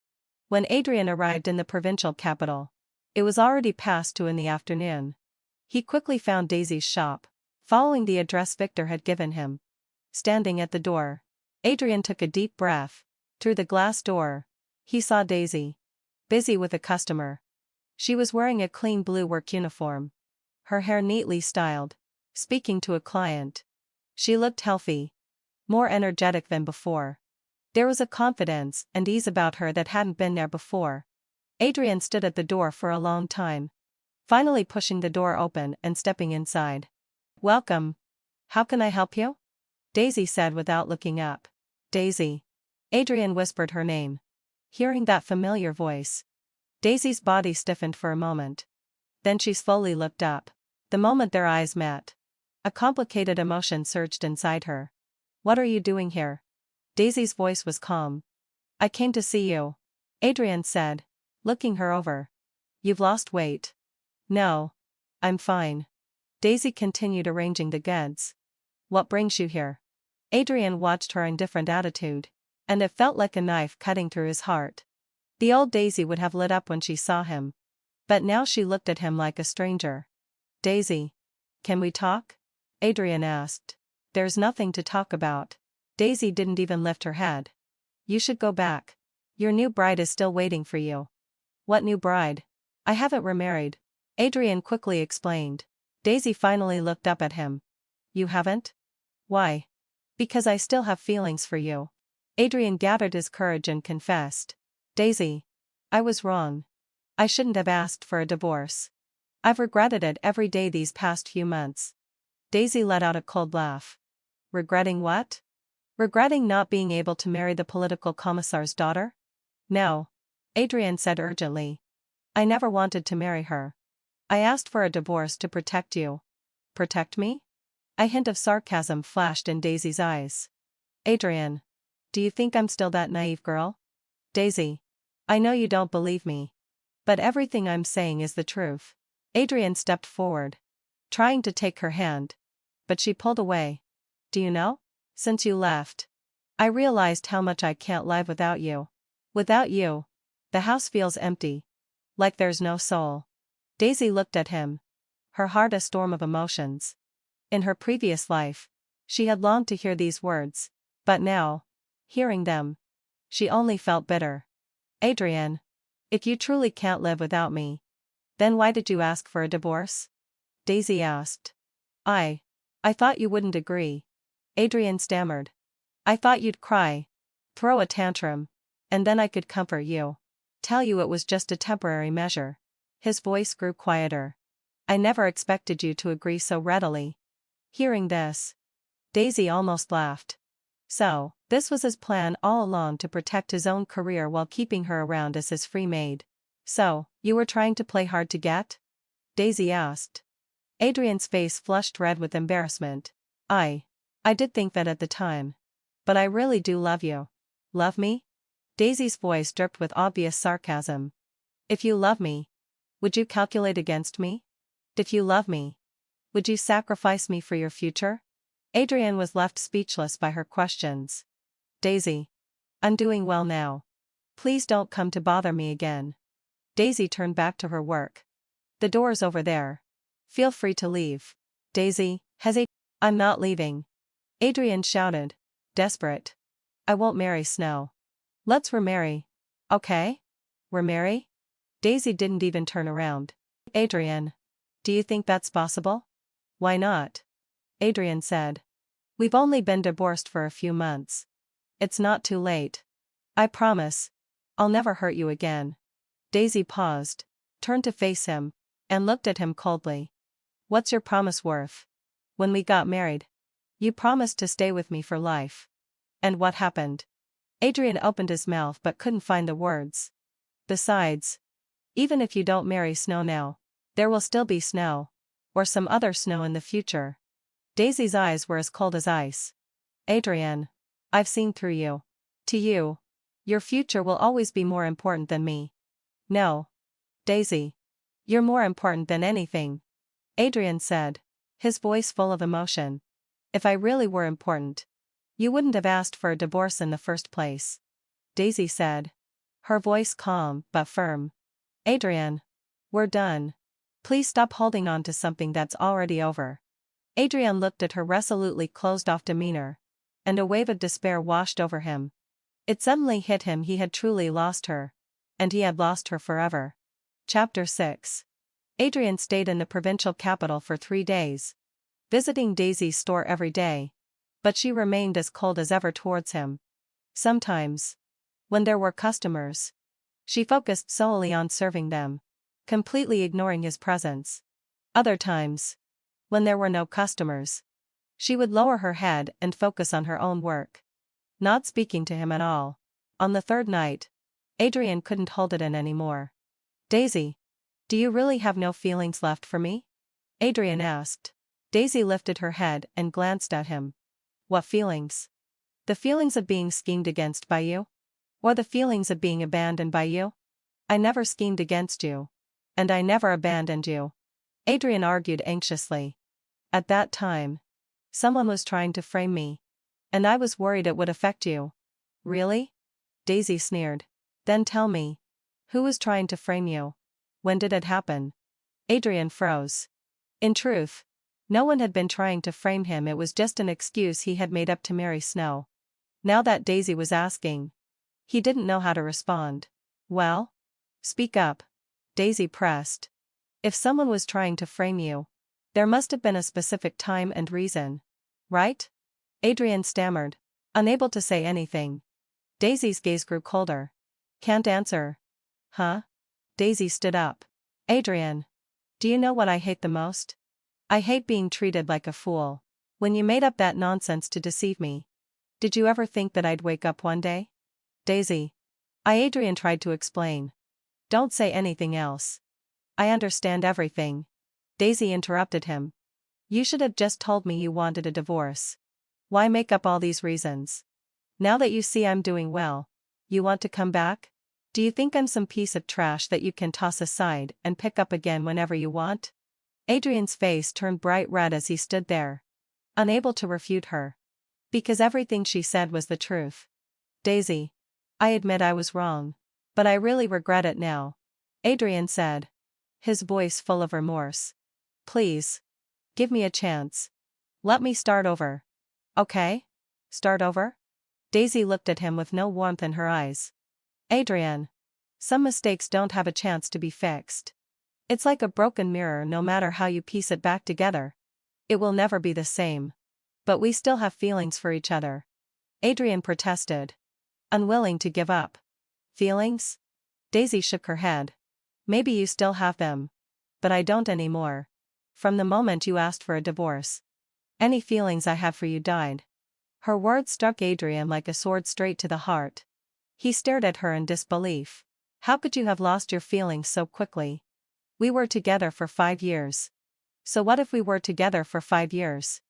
When Adrian arrived in the provincial capital, it was already past 2 in the afternoon. He quickly found Daisy's shop, following the address Victor had given him. Standing at the door, Adrian took a deep breath. Through the glass door, he saw Daisy, busy with a customer. She was wearing a clean blue work uniform, her hair neatly styled, speaking to a client. She looked healthy, more energetic than before. There was a confidence and ease about her that hadn't been there before. Adrian stood at the door for a long time, finally pushing the door open and stepping inside. Welcome. How can I help you? Daisy said without looking up. Daisy. Adrian whispered her name. Hearing that familiar voice, Daisy's body stiffened for a moment. Then she slowly looked up. The moment their eyes met, a complicated emotion surged inside her. What are you doing here? Daisy's voice was calm. I came to see you, Adrian said, looking her over. You've lost weight. No. I'm fine. Daisy continued arranging the goods. What brings you here? Adrian watched her indifferent attitude, and it felt like a knife cutting through his heart. The old Daisy would have lit up when she saw him, but now she looked at him like a stranger. Daisy. Can we talk? Adrian asked. There's nothing to talk about. Daisy didn't even lift her head. You should go back. Your new bride is still waiting for you. What new bride? I haven't remarried, Adrian quickly explained. Daisy finally looked up at him. You haven't? Why? Because I still have feelings for you. Adrian gathered his courage and confessed. Daisy. I was wrong. I shouldn't have asked for a divorce. I've regretted it every day these past few months. Daisy let out a cold laugh. Regretting what? Regretting not being able to marry the political commissar's daughter? No. Adrian said urgently. I never wanted to marry her. I asked for a divorce to protect you. Protect me? A hint of sarcasm flashed in Daisy's eyes. Adrian. Do you think I'm still that naive girl? Daisy. I know you don't believe me. But everything I'm saying is the truth. Adrian stepped forward, trying to take her hand. But she pulled away. Do you know? Since you left, I realized how much I can't live without you. Without you, the house feels empty. Like there's no soul. Daisy looked at him, her heart a storm of emotions. In her previous life, she had longed to hear these words, but now, hearing them, she only felt bitter. Adrian. If you truly can't live without me, then why did you ask for a divorce? Daisy asked. I thought you wouldn't agree. Adrian stammered. I thought you'd cry, throw a tantrum, and then I could comfort you. Tell you it was just a temporary measure. His voice grew quieter. I never expected you to agree so readily. Hearing this, Daisy almost laughed. So, this was his plan all along, to protect his own career while keeping her around as his free maid. So, you were trying to play hard to get? Daisy asked. Adrian's face flushed red with embarrassment. I did think that at the time. But I really do love you. Love me? Daisy's voice dripped with obvious sarcasm. If you love me, would you calculate against me? If you love me, would you sacrifice me for your future? Adrian was left speechless by her questions. Daisy. I'm doing well now. Please don't come to bother me again. Daisy turned back to her work. The door's over there. Feel free to leave. Daisy, hesitate. I'm not leaving. Adrian shouted, desperate. I won't marry Snow. Let's remarry. Okay? Remarry? Daisy didn't even turn around. Adrian. Do you think that's possible? Why not? Adrian said. We've only been divorced for a few months. It's not too late. I promise. I'll never hurt you again. Daisy paused, turned to face him, and looked at him coldly. What's your promise worth? When we got married, you promised to stay with me for life. And what happened? Adrian opened his mouth but couldn't find the words. Besides, even if you don't marry Snow now, there will still be Snow. Or some other Snow in the future. Daisy's eyes were as cold as ice. Adrian. I've seen through you. To you, Your future will always be more important than me. No. Daisy. You're more important than anything. Adrian said, his voice full of emotion. If I really were important, you wouldn't have asked for a divorce in the first place. Daisy said, her voice calm but firm. Adrian. We're done. Please stop holding on to something that's already over. Adrian looked at her resolutely closed-off demeanor, and a wave of despair washed over him. It suddenly hit him he had truly lost her. And he had lost her forever. Chapter 6. Adrian stayed in the provincial capital for 3 days, visiting Daisy's store every day. But she remained as cold as ever towards him. Sometimes, when there were customers, she focused solely on serving them, completely ignoring his presence. Other times, when there were no customers, she would lower her head and focus on her own work, not speaking to him at all. On the third night, Adrian couldn't hold it in anymore. Daisy. Do you really have no feelings left for me? Adrian asked. Daisy lifted her head and glanced at him. What feelings? The feelings of being schemed against by you? Or the feelings of being abandoned by you? I never schemed against you. And I never abandoned you. Adrian argued anxiously. At that time, someone was trying to frame me. And I was worried it would affect you. Really? Daisy sneered. Then tell me. Who was trying to frame you? When did it happen? Adrian froze. In truth, no one had been trying to frame him, it was just an excuse he had made up to marry Snow. Now that Daisy was asking, he didn't know how to respond. Well? Speak up. Daisy pressed. If someone was trying to frame you, there must have been a specific time and reason. Right? Adrian stammered, unable to say anything. Daisy's gaze grew colder. Can't answer. Huh? Daisy stood up. Adrian. Do you know what I hate the most? I hate being treated like a fool. When you made up that nonsense to deceive me, did you ever think that I'd wake up one day? Daisy. Adrian tried to explain. Don't say anything else. I understand everything. Daisy interrupted him. You should have just told me you wanted a divorce. Why make up all these reasons? Now that you see I'm doing well, you want to come back? Do you think I'm some piece of trash that you can toss aside and pick up again whenever you want? Adrian's face turned bright red as he stood there, unable to refute her. Because everything she said was the truth. Daisy. I admit I was wrong. But I really regret it now. Adrian said, his voice full of remorse. Please. Give me a chance. Let me start over. Okay? Start over? Daisy looked at him with no warmth in her eyes. Adrian. Some mistakes don't have a chance to be fixed. It's like a broken mirror, no matter how you piece it back together. It will never be the same. But we still have feelings for each other. Adrian protested, unwilling to give up. Feelings? Daisy shook her head. Maybe you still have them. But I don't anymore. From the moment you asked for a divorce, any feelings I had for you died. Her words struck Adrian like a sword straight to the heart. He stared at her in disbelief. How could you have lost your feelings so quickly? We were together for 5 years. So what if we were together for 5 years?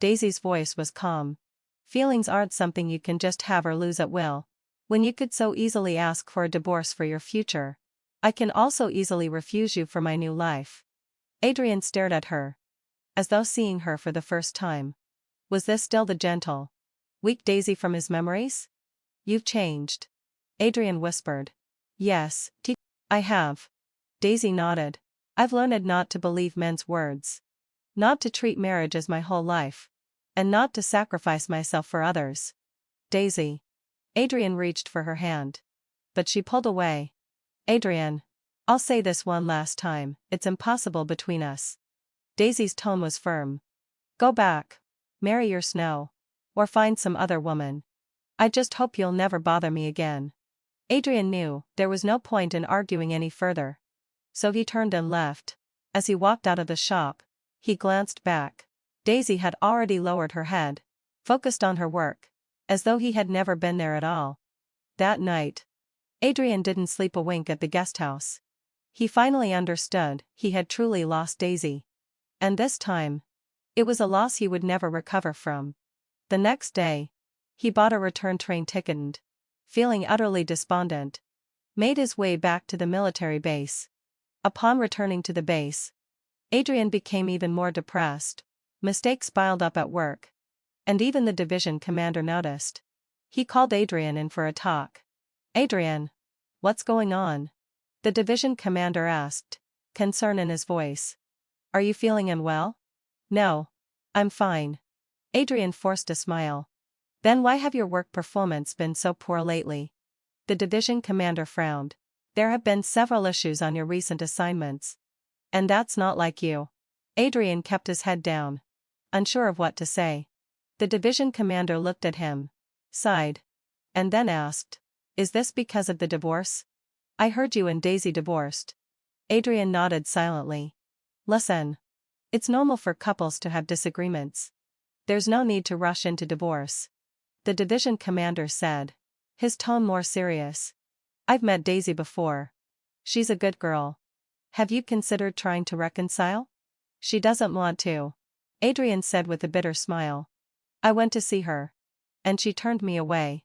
Daisy's voice was calm. Feelings aren't something you can just have or lose at will. When you could so easily ask for a divorce for your future, I can also easily refuse you for my new life. Adrian stared at her, as though seeing her for the first time. Was this still the gentle, weak Daisy from his memories? You've changed. Adrian whispered. Yes, I have. Daisy nodded. I've learned not to believe men's words. Not to treat marriage as my whole life. And not to sacrifice myself for others. Daisy. Adrian reached for her hand. But she pulled away. Adrian. I'll say this one last time, it's impossible between us. Daisy's tone was firm. Go back. Marry your Snow. Or find some other woman. I just hope you'll never bother me again. Adrian knew there was no point in arguing any further. So he turned and left. As he walked out of the shop, he glanced back. Daisy had already lowered her head, focused on her work, as though he had never been there at all. That night, Adrian didn't sleep a wink at the guest house. He finally understood he had truly lost Daisy. And this time, it was a loss he would never recover from. The next day, he bought a return train ticket and, feeling utterly despondent, made his way back to the military base. Upon returning to the base, Adrian became even more depressed. Mistakes piled up at work, and even the division commander noticed. He called Adrian in for a talk. "Adrian, what's going on?" the division commander asked, concern in his voice. "Are you feeling unwell?" "No. I'm fine." Adrian forced a smile. "Then why have your work performance been so poor lately?" The division commander frowned. "There have been several issues on your recent assignments. And that's not like you." Adrian kept his head down, unsure of what to say. The division commander looked at him, sighed, and then asked, "Is this because of the divorce? I heard you and Daisy divorced." Adrian nodded silently. "Listen. It's normal for couples to have disagreements. There's no need to rush into divorce," the division commander said, his tone more serious. "I've met Daisy before. She's a good girl. Have you considered trying to reconcile?" "She doesn't want to," Adrian said with a bitter smile. "I went to see her, and she turned me away."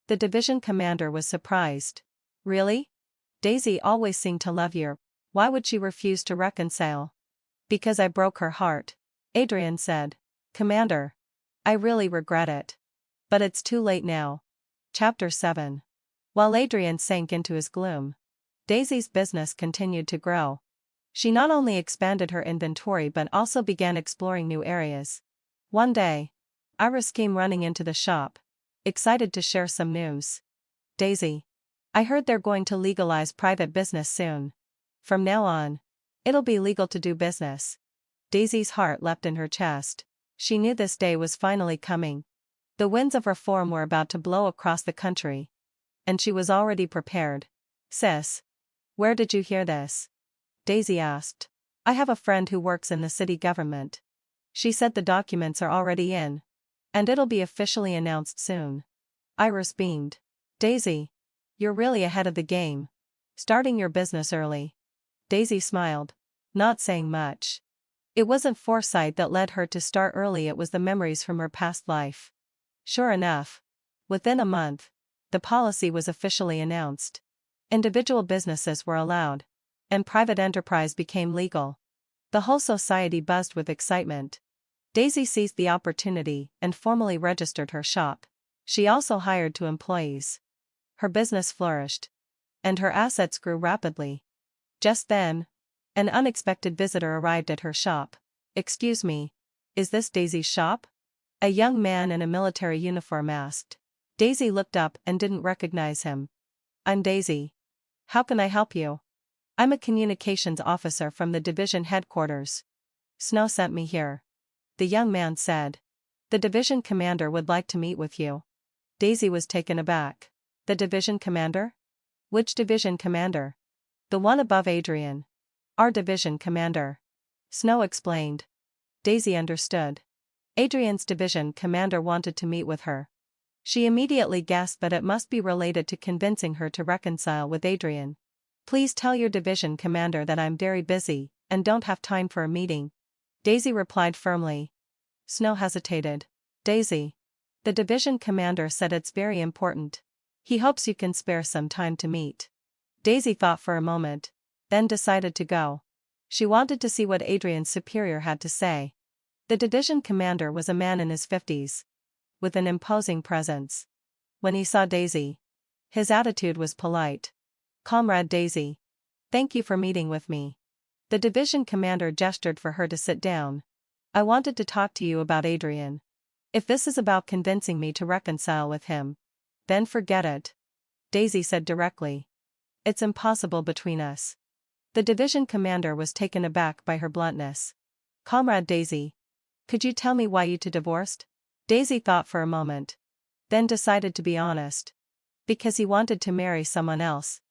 The division commander was surprised. "Really? Daisy always seemed to love you. Why would she refuse to reconcile?" "Because I broke her heart," Adrian said. "Commander, I really regret it. But it's too late now." Chapter 7. While Adrian sank into his gloom, Daisy's business continued to grow. She not only expanded her inventory but also began exploring new areas. One day, Iris came running into the shop, excited to share some news. "Daisy, I heard they're going to legalize private business soon. From now on, it'll be legal to do business." Daisy's heart leapt in her chest. She knew this day was finally coming. The winds of reform were about to blow across the country, and she was already prepared. "Sis, where did you hear this?" Daisy asked. "I have a friend who works in the city government. She said the documents are already in, and it'll be officially announced soon." Iris beamed. "Daisy, you're really ahead of the game. Starting your business early." Daisy smiled, not saying much. It wasn't foresight that led her to start early, it was the memories from her past life. Sure enough, within a month, the policy was officially announced. Individual businesses were allowed, and private enterprise became legal. The whole society buzzed with excitement. Daisy seized the opportunity and formally registered her shop. She also hired 2 employees. Her business flourished, and her assets grew rapidly. Just then, an unexpected visitor arrived at her shop. "Excuse me, is this Daisy's shop?" a young man in a military uniform asked. Daisy looked up and didn't recognize him. "I'm Daisy. How can I help you?" "I'm a communications officer from the division headquarters. Snow sent me here," the young man said. "The division commander would like to meet with you." Daisy was taken aback. "The division commander? Which division commander?" "The one above Adrian. Our division commander." Snow explained. Daisy understood. Adrian's division commander wanted to meet with her. She immediately guessed that it must be related to convincing her to reconcile with Adrian. "Please tell your division commander that I'm very busy and don't have time for a meeting," Daisy replied firmly. Snow hesitated. "Daisy," the division commander said, "it's very important. He hopes you can spare some time to meet." Daisy thought for a moment, then decided to go. She wanted to see what Adrian's superior had to say. The division commander was a man in his 50s, with an imposing presence. When he saw Daisy, his attitude was polite. "Comrade Daisy, thank you for meeting with me." The division commander gestured for her to sit down. "I wanted to talk to you about Adrian. If this is about convincing me to reconcile with him, then forget it," Daisy said directly. "It's impossible between us." The division commander was taken aback by her bluntness. "Comrade Daisy, could you tell me why you two divorced?" Daisy thought for a moment, then decided to be honest. "Because he wanted to marry someone else.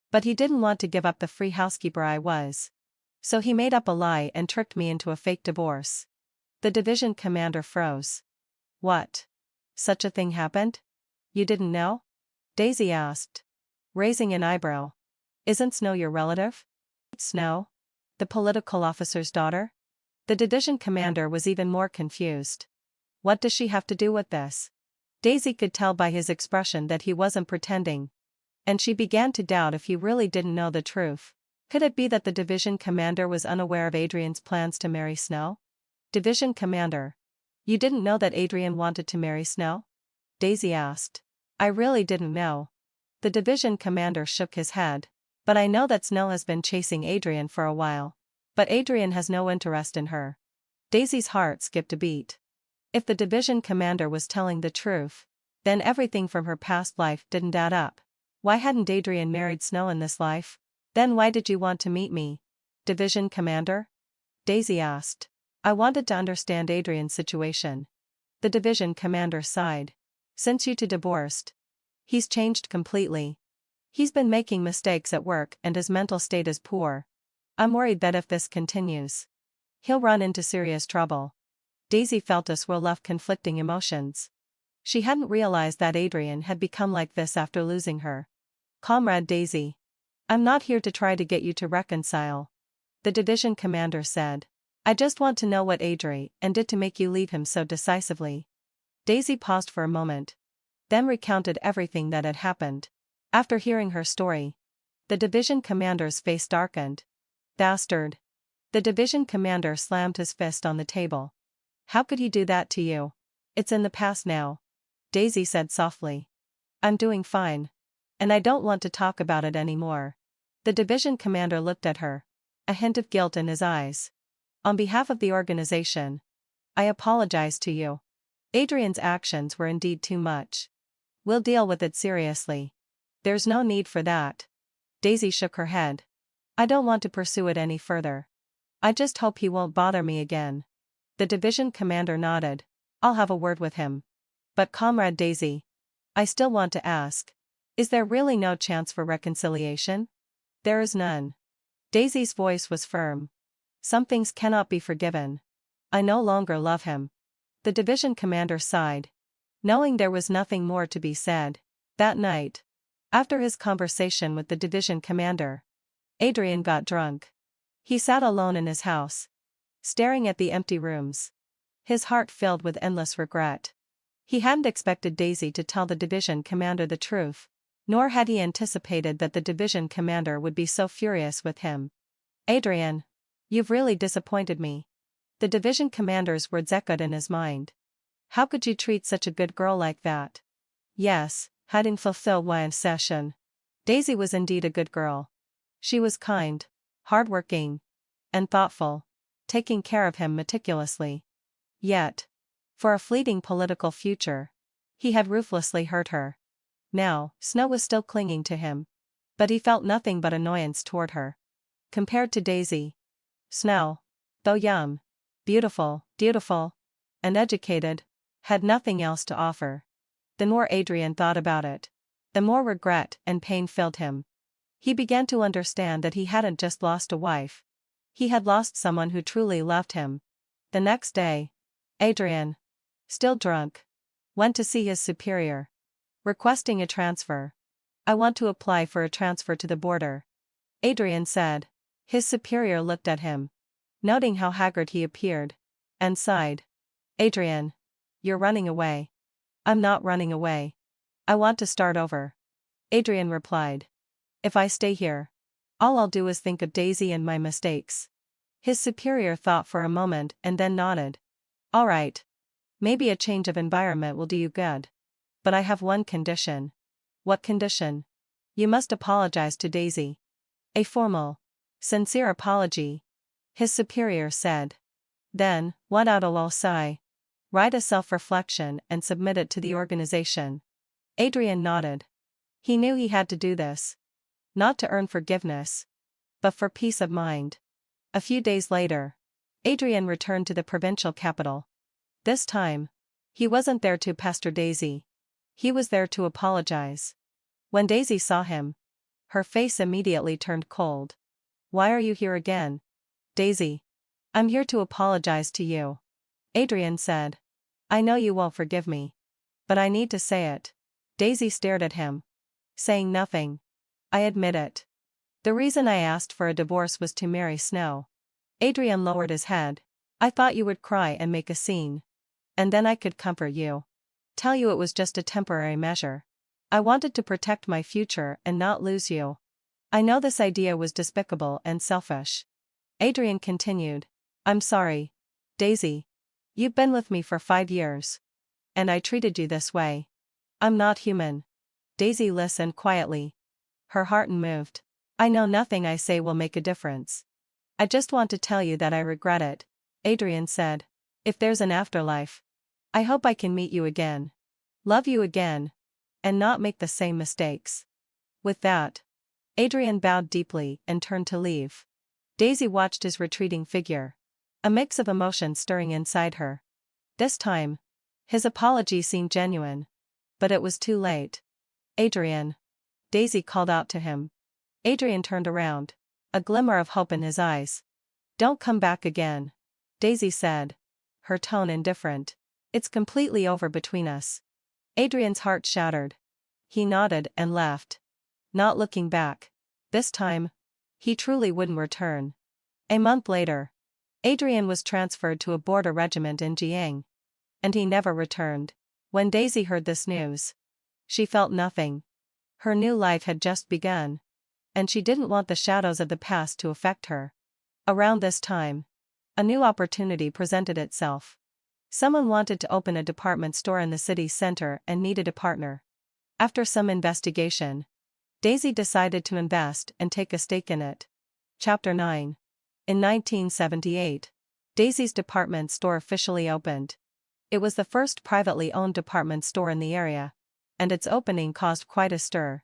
But he didn't want to give up the free housekeeper I was. So he made up a lie and tricked me into a fake divorce." The division commander froze. "What? Such a thing happened? You didn't know?" Daisy asked, raising an eyebrow. "Isn't Snow your relative?" "Snow? The political officer's daughter?" The division commander was even more confused. "What does she have to do with this?" Daisy could tell by his expression that he wasn't pretending. And she began to doubt if he really didn't know the truth. Could it be that the division commander was unaware of Adrian's plans to marry Snow? Division commander. You didn't know that Adrian wanted to marry Snow? Daisy asked. I really didn't know. The division commander shook his head. But I know that Snow has been chasing Adrian for a while. But Adrian has no interest in her. Daisy's heart skipped a beat. If the division commander was telling the truth, then everything from her past life didn't add up. Why hadn't Adrian married Snow in this life? Then why did you want to meet me? Division commander? Daisy asked. I wanted to understand Adrian's situation. The division commander sighed. Since you two divorced, he's changed completely. He's been making mistakes at work and his mental state is poor. I'm worried that if this continues, he'll run into serious trouble. Daisy felt a swirl of conflicting emotions. She hadn't realized that Adrian had become like this after losing her. Comrade Daisy. I'm not here to try to get you to reconcile. The division commander said. I just want to know what Adrian did to make you leave him so decisively. Daisy paused for a moment. Then recounted everything that had happened. After hearing her story, the division commander's face darkened. Bastard. The division commander slammed his fist on the table. How could he do that to you? It's in the past now. Daisy said softly. I'm doing fine. And I don't want to talk about it anymore. The division commander looked at her. A hint of guilt in his eyes. On behalf of the organization, I apologize to you. Adrian's actions were indeed too much. We'll deal with it seriously. There's no need for that. Daisy shook her head. I don't want to pursue it any further. I just hope he won't bother me again. The division commander nodded. I'll have a word with him. But Comrade Daisy, I still want to ask. Is there really no chance for reconciliation? There is none. Daisy's voice was firm. Some things cannot be forgiven. I no longer love him. The division commander sighed, knowing there was nothing more to be said. That night, after his conversation with the division commander, Adrian got drunk. He sat alone in his house, staring at the empty rooms, his heart filled with endless regret. He hadn't expected Daisy to tell the division commander the truth, nor had he anticipated that the division commander would be so furious with him. Adrian, you've really disappointed me. The division commander's words echoed in his mind. How could you treat such a good girl like that? Yes, hadn't fulfilled my obsession. Daisy was indeed a good girl. She was kind, hardworking, and thoughtful, taking care of him meticulously. Yet, for a fleeting political future, he had ruthlessly hurt her. Now, Snow was still clinging to him. But he felt nothing but annoyance toward her. Compared to Daisy, Snow, though young, beautiful, and educated, had nothing else to offer. The more Adrian thought about it, the more regret and pain filled him. He began to understand that he hadn't just lost a wife. He had lost someone who truly loved him. The next day, Adrian, still drunk, went to see his superior, requesting a transfer. I want to apply for a transfer to the border, Adrian said. His superior looked at him, noting how haggard he appeared, and sighed. Adrian, you're running away. I'm not running away. I want to start over. Adrian replied. If I stay here, all I'll do is think of Daisy and my mistakes. His superior thought for a moment and then nodded. All right. Maybe a change of environment will do you good. But I have one condition. What condition? You must apologize to Daisy. A formal, sincere apology, his superior said. Then, let out a low sigh. Write a self-reflection and submit it to the organization. Adrian nodded. He knew he had to do this. Not to earn forgiveness, but for peace of mind. A few days later, Adrian returned to the provincial capital. This time, he wasn't there to pester Daisy. He was there to apologize. When Daisy saw him, her face immediately turned cold. Why are you here again? Daisy. I'm here to apologize to you. Adrian said. I know you won't forgive me. But I need to say it. Daisy stared at him, saying nothing. I admit it. The reason I asked for a divorce was to marry Snow. Adrian lowered his head. I thought you would cry and make a scene. And then I could comfort you. tell you it was just a temporary measure. I wanted to protect my future and not lose you. I know this idea was despicable and selfish. Adrian continued. I'm sorry, Daisy. You've been with me for 5 years. And I treated you this way. I'm not human. Daisy listened quietly. Her heart moved. I know nothing I say will make a difference. I just want to tell you that I regret it, Adrian said. If there's an afterlife, I hope I can meet you again. Love you again. And not make the same mistakes. With that, Adrian bowed deeply and turned to leave. Daisy watched his retreating figure. A mix of emotions stirring inside her. This time, his apology seemed genuine. But it was too late. Adrian. Daisy called out to him. Adrian turned around. A glimmer of hope in his eyes. Don't come back again. Daisy said. Her tone indifferent. It's completely over between us. Adrian's heart shattered. He nodded and left. Not looking back. This time, he truly wouldn't return. A month later, Adrian was transferred to a border regiment in Jiang. And he never returned. When Daisy heard this news, she felt nothing. Her new life had just begun. And she didn't want the shadows of the past to affect her. Around this time, a new opportunity presented itself. Someone wanted to open a department store in the city center and needed a partner. After some investigation, Daisy decided to invest and take a stake in it. Chapter 9. In 1978, Daisy's department store officially opened. It was the first privately owned department store in the area, and its opening caused quite a stir.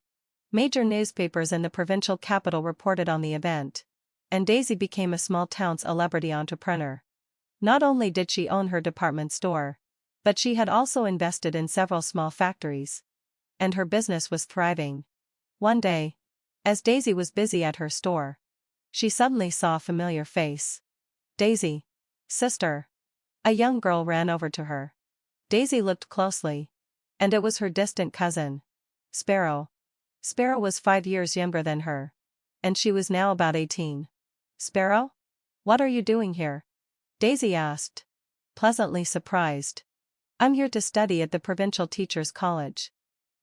Major newspapers in the provincial capital reported on the event, and Daisy became a small-town celebrity entrepreneur. Not only did she own her department store, but she had also invested in several small factories. And her business was thriving. One day, as Daisy was busy at her store, she suddenly saw a familiar face. Daisy. Sister. A young girl ran over to her. Daisy looked closely. And it was her distant cousin, Sparrow. Sparrow was 5 years younger than her. And she was now about 18. Sparrow? What are you doing here? Daisy asked. Pleasantly surprised. I'm here to study at the Provincial Teachers' College.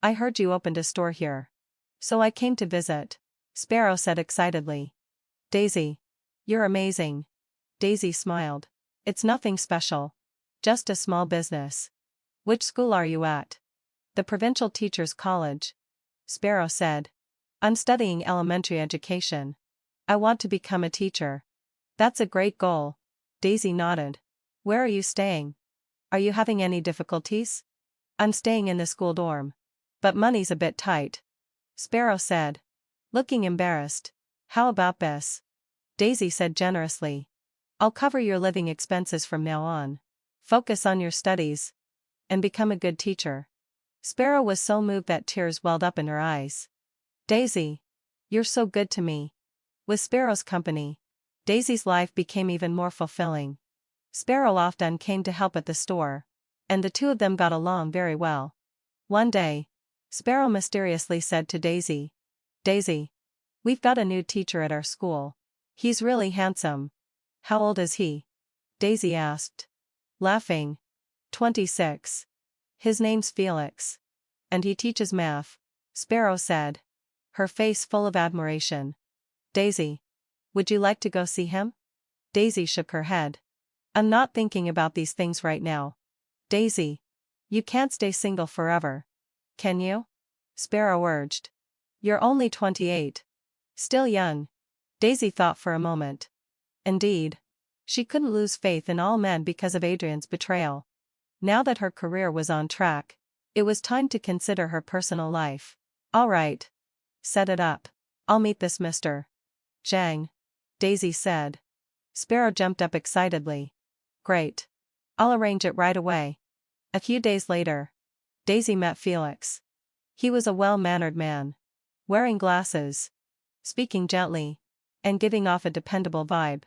I heard you opened a store here. So I came to visit, Sparrow said excitedly. Daisy. You're amazing. Daisy smiled. It's nothing special. Just a small business. Which school are you at? The Provincial Teachers' College. Sparrow said. I'm studying elementary education. I want to become a teacher. That's a great goal. Daisy nodded. Where are you staying? Are you having any difficulties? I'm staying in the school dorm. But money's a bit tight. Sparrow said. Looking embarrassed. How about this? Daisy said generously. I'll cover your living expenses from now on. Focus on your studies. And become a good teacher. Sparrow was so moved that tears welled up in her eyes. Daisy. You're so good to me. With Sparrow's company, Daisy's life became even more fulfilling. Sparrow often came to help at the store, and the two of them got along very well. One day, Sparrow mysteriously said to Daisy, Daisy. We've got a new teacher at our school. He's really handsome. How old is he? Daisy asked. Laughing. 26. His name's Felix. And he teaches math, Sparrow said. Her face full of admiration. Daisy. Would you like to go see him? Daisy shook her head. I'm not thinking about these things right now. Daisy. You can't stay single forever. Can you? Sparrow urged. You're only 28. Still young. Daisy thought for a moment. Indeed. She couldn't lose faith in all men because of Adrian's betrayal. Now that her career was on track, it was time to consider her personal life. All right. Set it up. I'll meet this Mr. Zhang. Daisy said. Sparrow jumped up excitedly. Great. I'll arrange it right away. A few days later, Daisy met Felix. He was a well-mannered man. Wearing glasses. Speaking gently. And giving off a dependable vibe.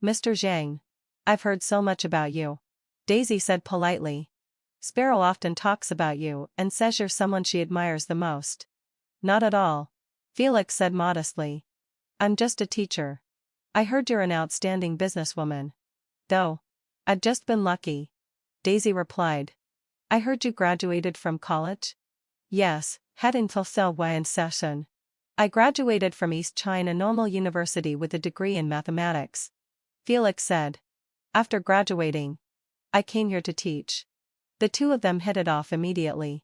Mr. Zhang. I've heard so much about you. Daisy said politely. Sparrow often talks about you and says you're someone she admires the most. Not at all. Felix said modestly. I'm just a teacher. I heard you're an outstanding businesswoman. Though. I've just been lucky. Daisy replied. I heard you graduated from college? Yes, Head-Intel Xianxia. I graduated from East China Normal University with a degree in mathematics, Felix said. After graduating, I came here to teach. The two of them hit it off immediately.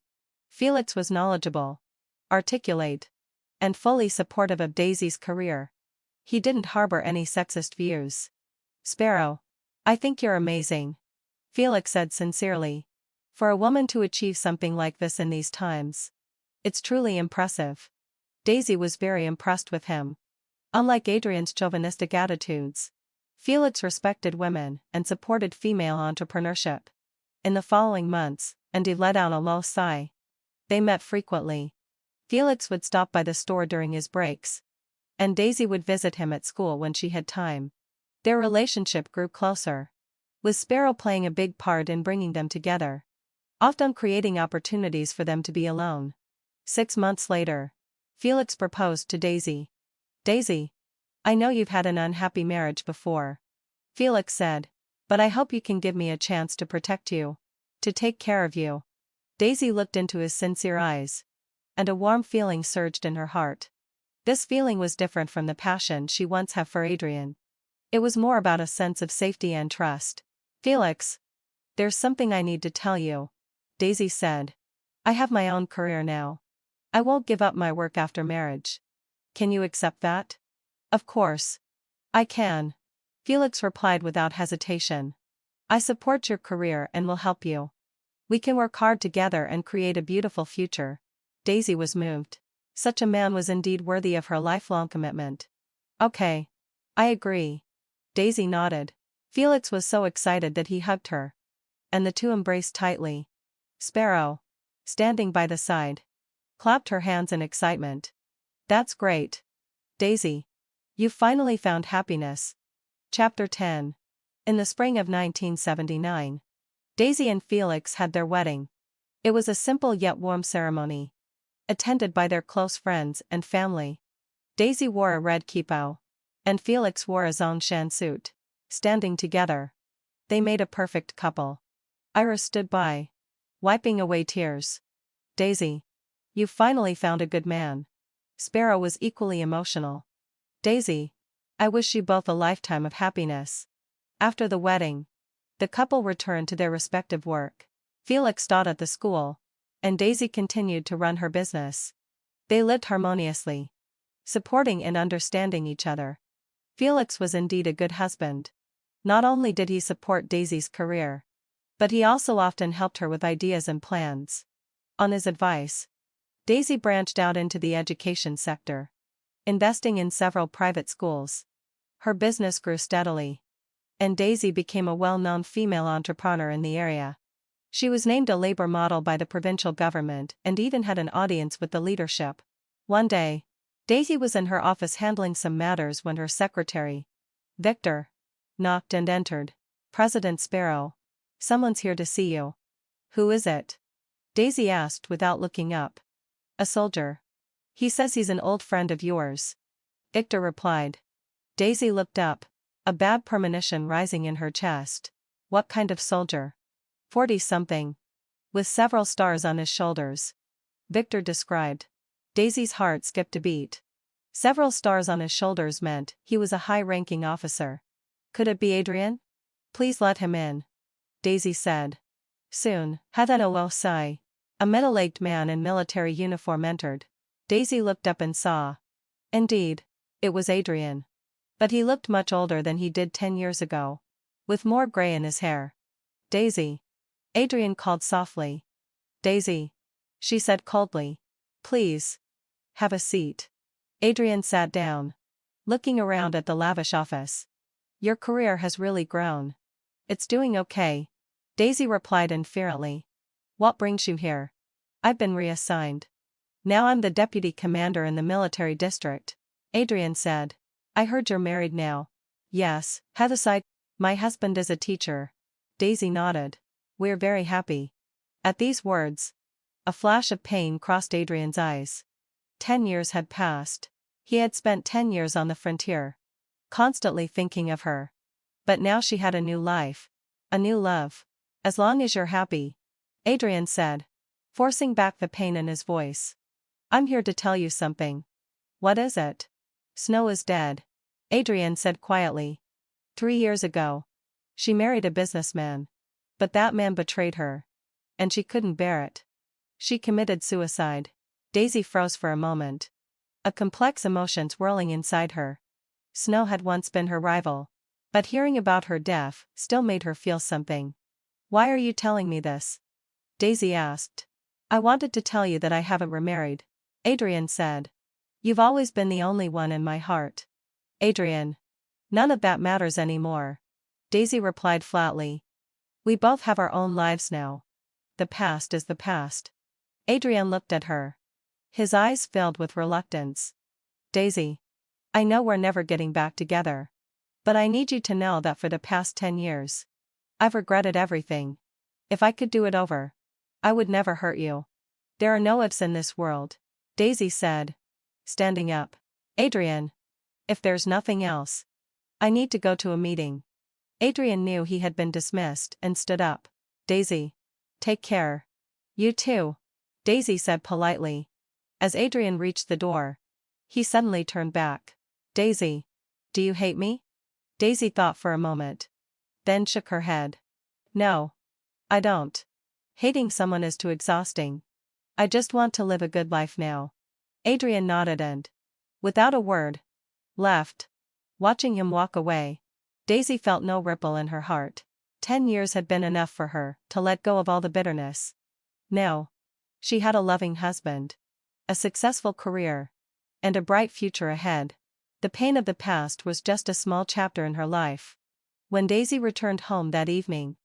Felix was knowledgeable, articulate, and fully supportive of Daisy's career. He didn't harbor any sexist views. Sparrow, I think you're amazing, Felix said sincerely. For a woman to achieve something like this in these times, it's truly impressive. Daisy was very impressed with him. Unlike Adrian's chauvinistic attitudes, Felix respected women and supported female entrepreneurship. In the following months, Andy let out a low sigh. They met frequently. Felix would stop by the store during his breaks, and Daisy would visit him at school when she had time. Their relationship grew closer, with Sparrow playing a big part in bringing them together, often creating opportunities for them to be alone. 6 months later, Felix proposed to Daisy. Daisy, I know you've had an unhappy marriage before, Felix said, but I hope you can give me a chance to protect you, to take care of you. Daisy looked into his sincere eyes, and a warm feeling surged in her heart. This feeling was different from the passion she once had for Adrian. It was more about a sense of safety and trust. Felix, there's something I need to tell you, Daisy said. I have my own career now. I won't give up my work after marriage. Can you accept that? Of course. I can, Felix replied without hesitation. I support your career and will help you. We can work hard together and create a beautiful future. Daisy was moved. Such a man was indeed worthy of her lifelong commitment. Okay. I agree. Daisy nodded. Felix was so excited that he hugged her, and the two embraced tightly. Sparrow, standing by the side, clapped her hands in excitement. That's great. Daisy, you've finally found happiness. Chapter 10. In the spring of 1979, Daisy and Felix had their wedding. It was a simple yet warm ceremony, attended by their close friends and family. Daisy wore a red kippah, and Felix wore a zhongshan suit. Standing together, they made a perfect couple. Iris stood by, wiping away tears. Daisy, you've finally found a good man. Sparrow was equally emotional. Daisy, I wish you both a lifetime of happiness. After the wedding, the couple returned to their respective work. Felix taught at the school, and Daisy continued to run her business. They lived harmoniously, supporting and understanding each other. Felix was indeed a good husband. Not only did he support Daisy's career, but he also often helped her with ideas and plans. On his advice, Daisy branched out into the education sector, investing in several private schools. Her business grew steadily, and Daisy became a well-known female entrepreneur in the area. She was named a labor model by the provincial government and even had an audience with the leadership. One day, Daisy was in her office handling some matters when her secretary, Victor, knocked and entered. President Sparrow. Someone's here to see you. Who is it? Daisy asked without looking up. A soldier. He says he's an old friend of yours, Victor replied. Daisy looked up, a bad premonition rising in her chest. What kind of soldier? 40-something. With several stars on his shoulders, Victor described. Daisy's heart skipped a beat. Several stars on his shoulders meant he was a high-ranking officer. Could it be Adrian? Please let him in, Daisy said. Soon, Sai, a middle-aged man in military uniform entered. Daisy looked up and saw. Indeed, it was Adrian. But he looked much older than he did 10 years ago, with more gray in his hair. Daisy. Adrian called softly. Daisy. She said coldly. Please. Have a seat. Adrian sat down, looking around at the lavish office. Your career has really grown. It's doing okay, Daisy replied indifferently. What brings you here? I've been reassigned. Now I'm the deputy commander in the military district, Adrian said. I heard you're married now. Yes, Heatheside. My husband is a teacher. Daisy nodded. We're very happy. At these words, a flash of pain crossed Adrian's eyes. 10 years had passed. He had spent 10 years on the frontier, constantly thinking of her. But now she had a new life, a new love. As long as you're happy, Adrian said, forcing back the pain in his voice. I'm here to tell you something. What is it? Snow is dead. Adrian said quietly. 3 years ago. She married a businessman. But that man betrayed her. And she couldn't bear it. She committed suicide. Daisy froze for a moment. A complex emotion swirling inside her. Snow had once been her rival. But hearing about her death still made her feel something. Why are you telling me this? Daisy asked. I wanted to tell you that I haven't remarried. Adrian said. You've always been the only one in my heart. Adrian. None of that matters anymore. Daisy replied flatly. We both have our own lives now. The past is the past. Adrian looked at her. His eyes filled with reluctance. Daisy. I know we're never getting back together. But I need you to know that for the past 10 years. I've regretted everything. If I could do it over. I would never hurt you. There are no ifs in this world. Daisy said. Standing up. Adrian. If there's nothing else. I need to go to a meeting. Adrian knew he had been dismissed and stood up. Daisy. Take care. You too. Daisy said politely. As Adrian reached the door. He suddenly turned back. Daisy. Do you hate me? Daisy thought for a moment. Then shook her head. No. I don't. Hating someone is too exhausting. I just want to live a good life now. Adrian nodded and, without a word, left. Watching him walk away, Daisy felt no ripple in her heart. 10 years had been enough for her to let go of all the bitterness. Now, she had a loving husband, a successful career, and a bright future ahead. The pain of the past was just a small chapter in her life. When Daisy returned home that evening,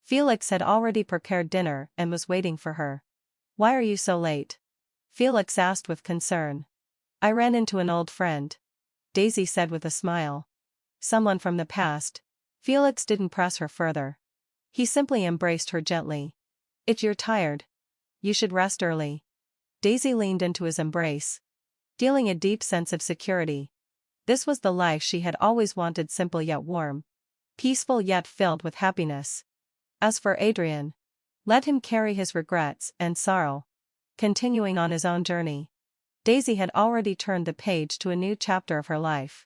Felix had already prepared dinner and was waiting for her. Why are you so late? Felix asked with concern. I ran into an old friend. Daisy said with a smile. Someone from the past. Felix didn't press her further. He simply embraced her gently. You're tired. You should rest early. Daisy leaned into his embrace, feeling a deep sense of security. This was the life she had always wanted, simple yet warm. Peaceful yet filled with happiness. As for Adrian, let him carry his regrets and sorrow, continuing on his own journey. Daisy had already turned the page to a new chapter of her life.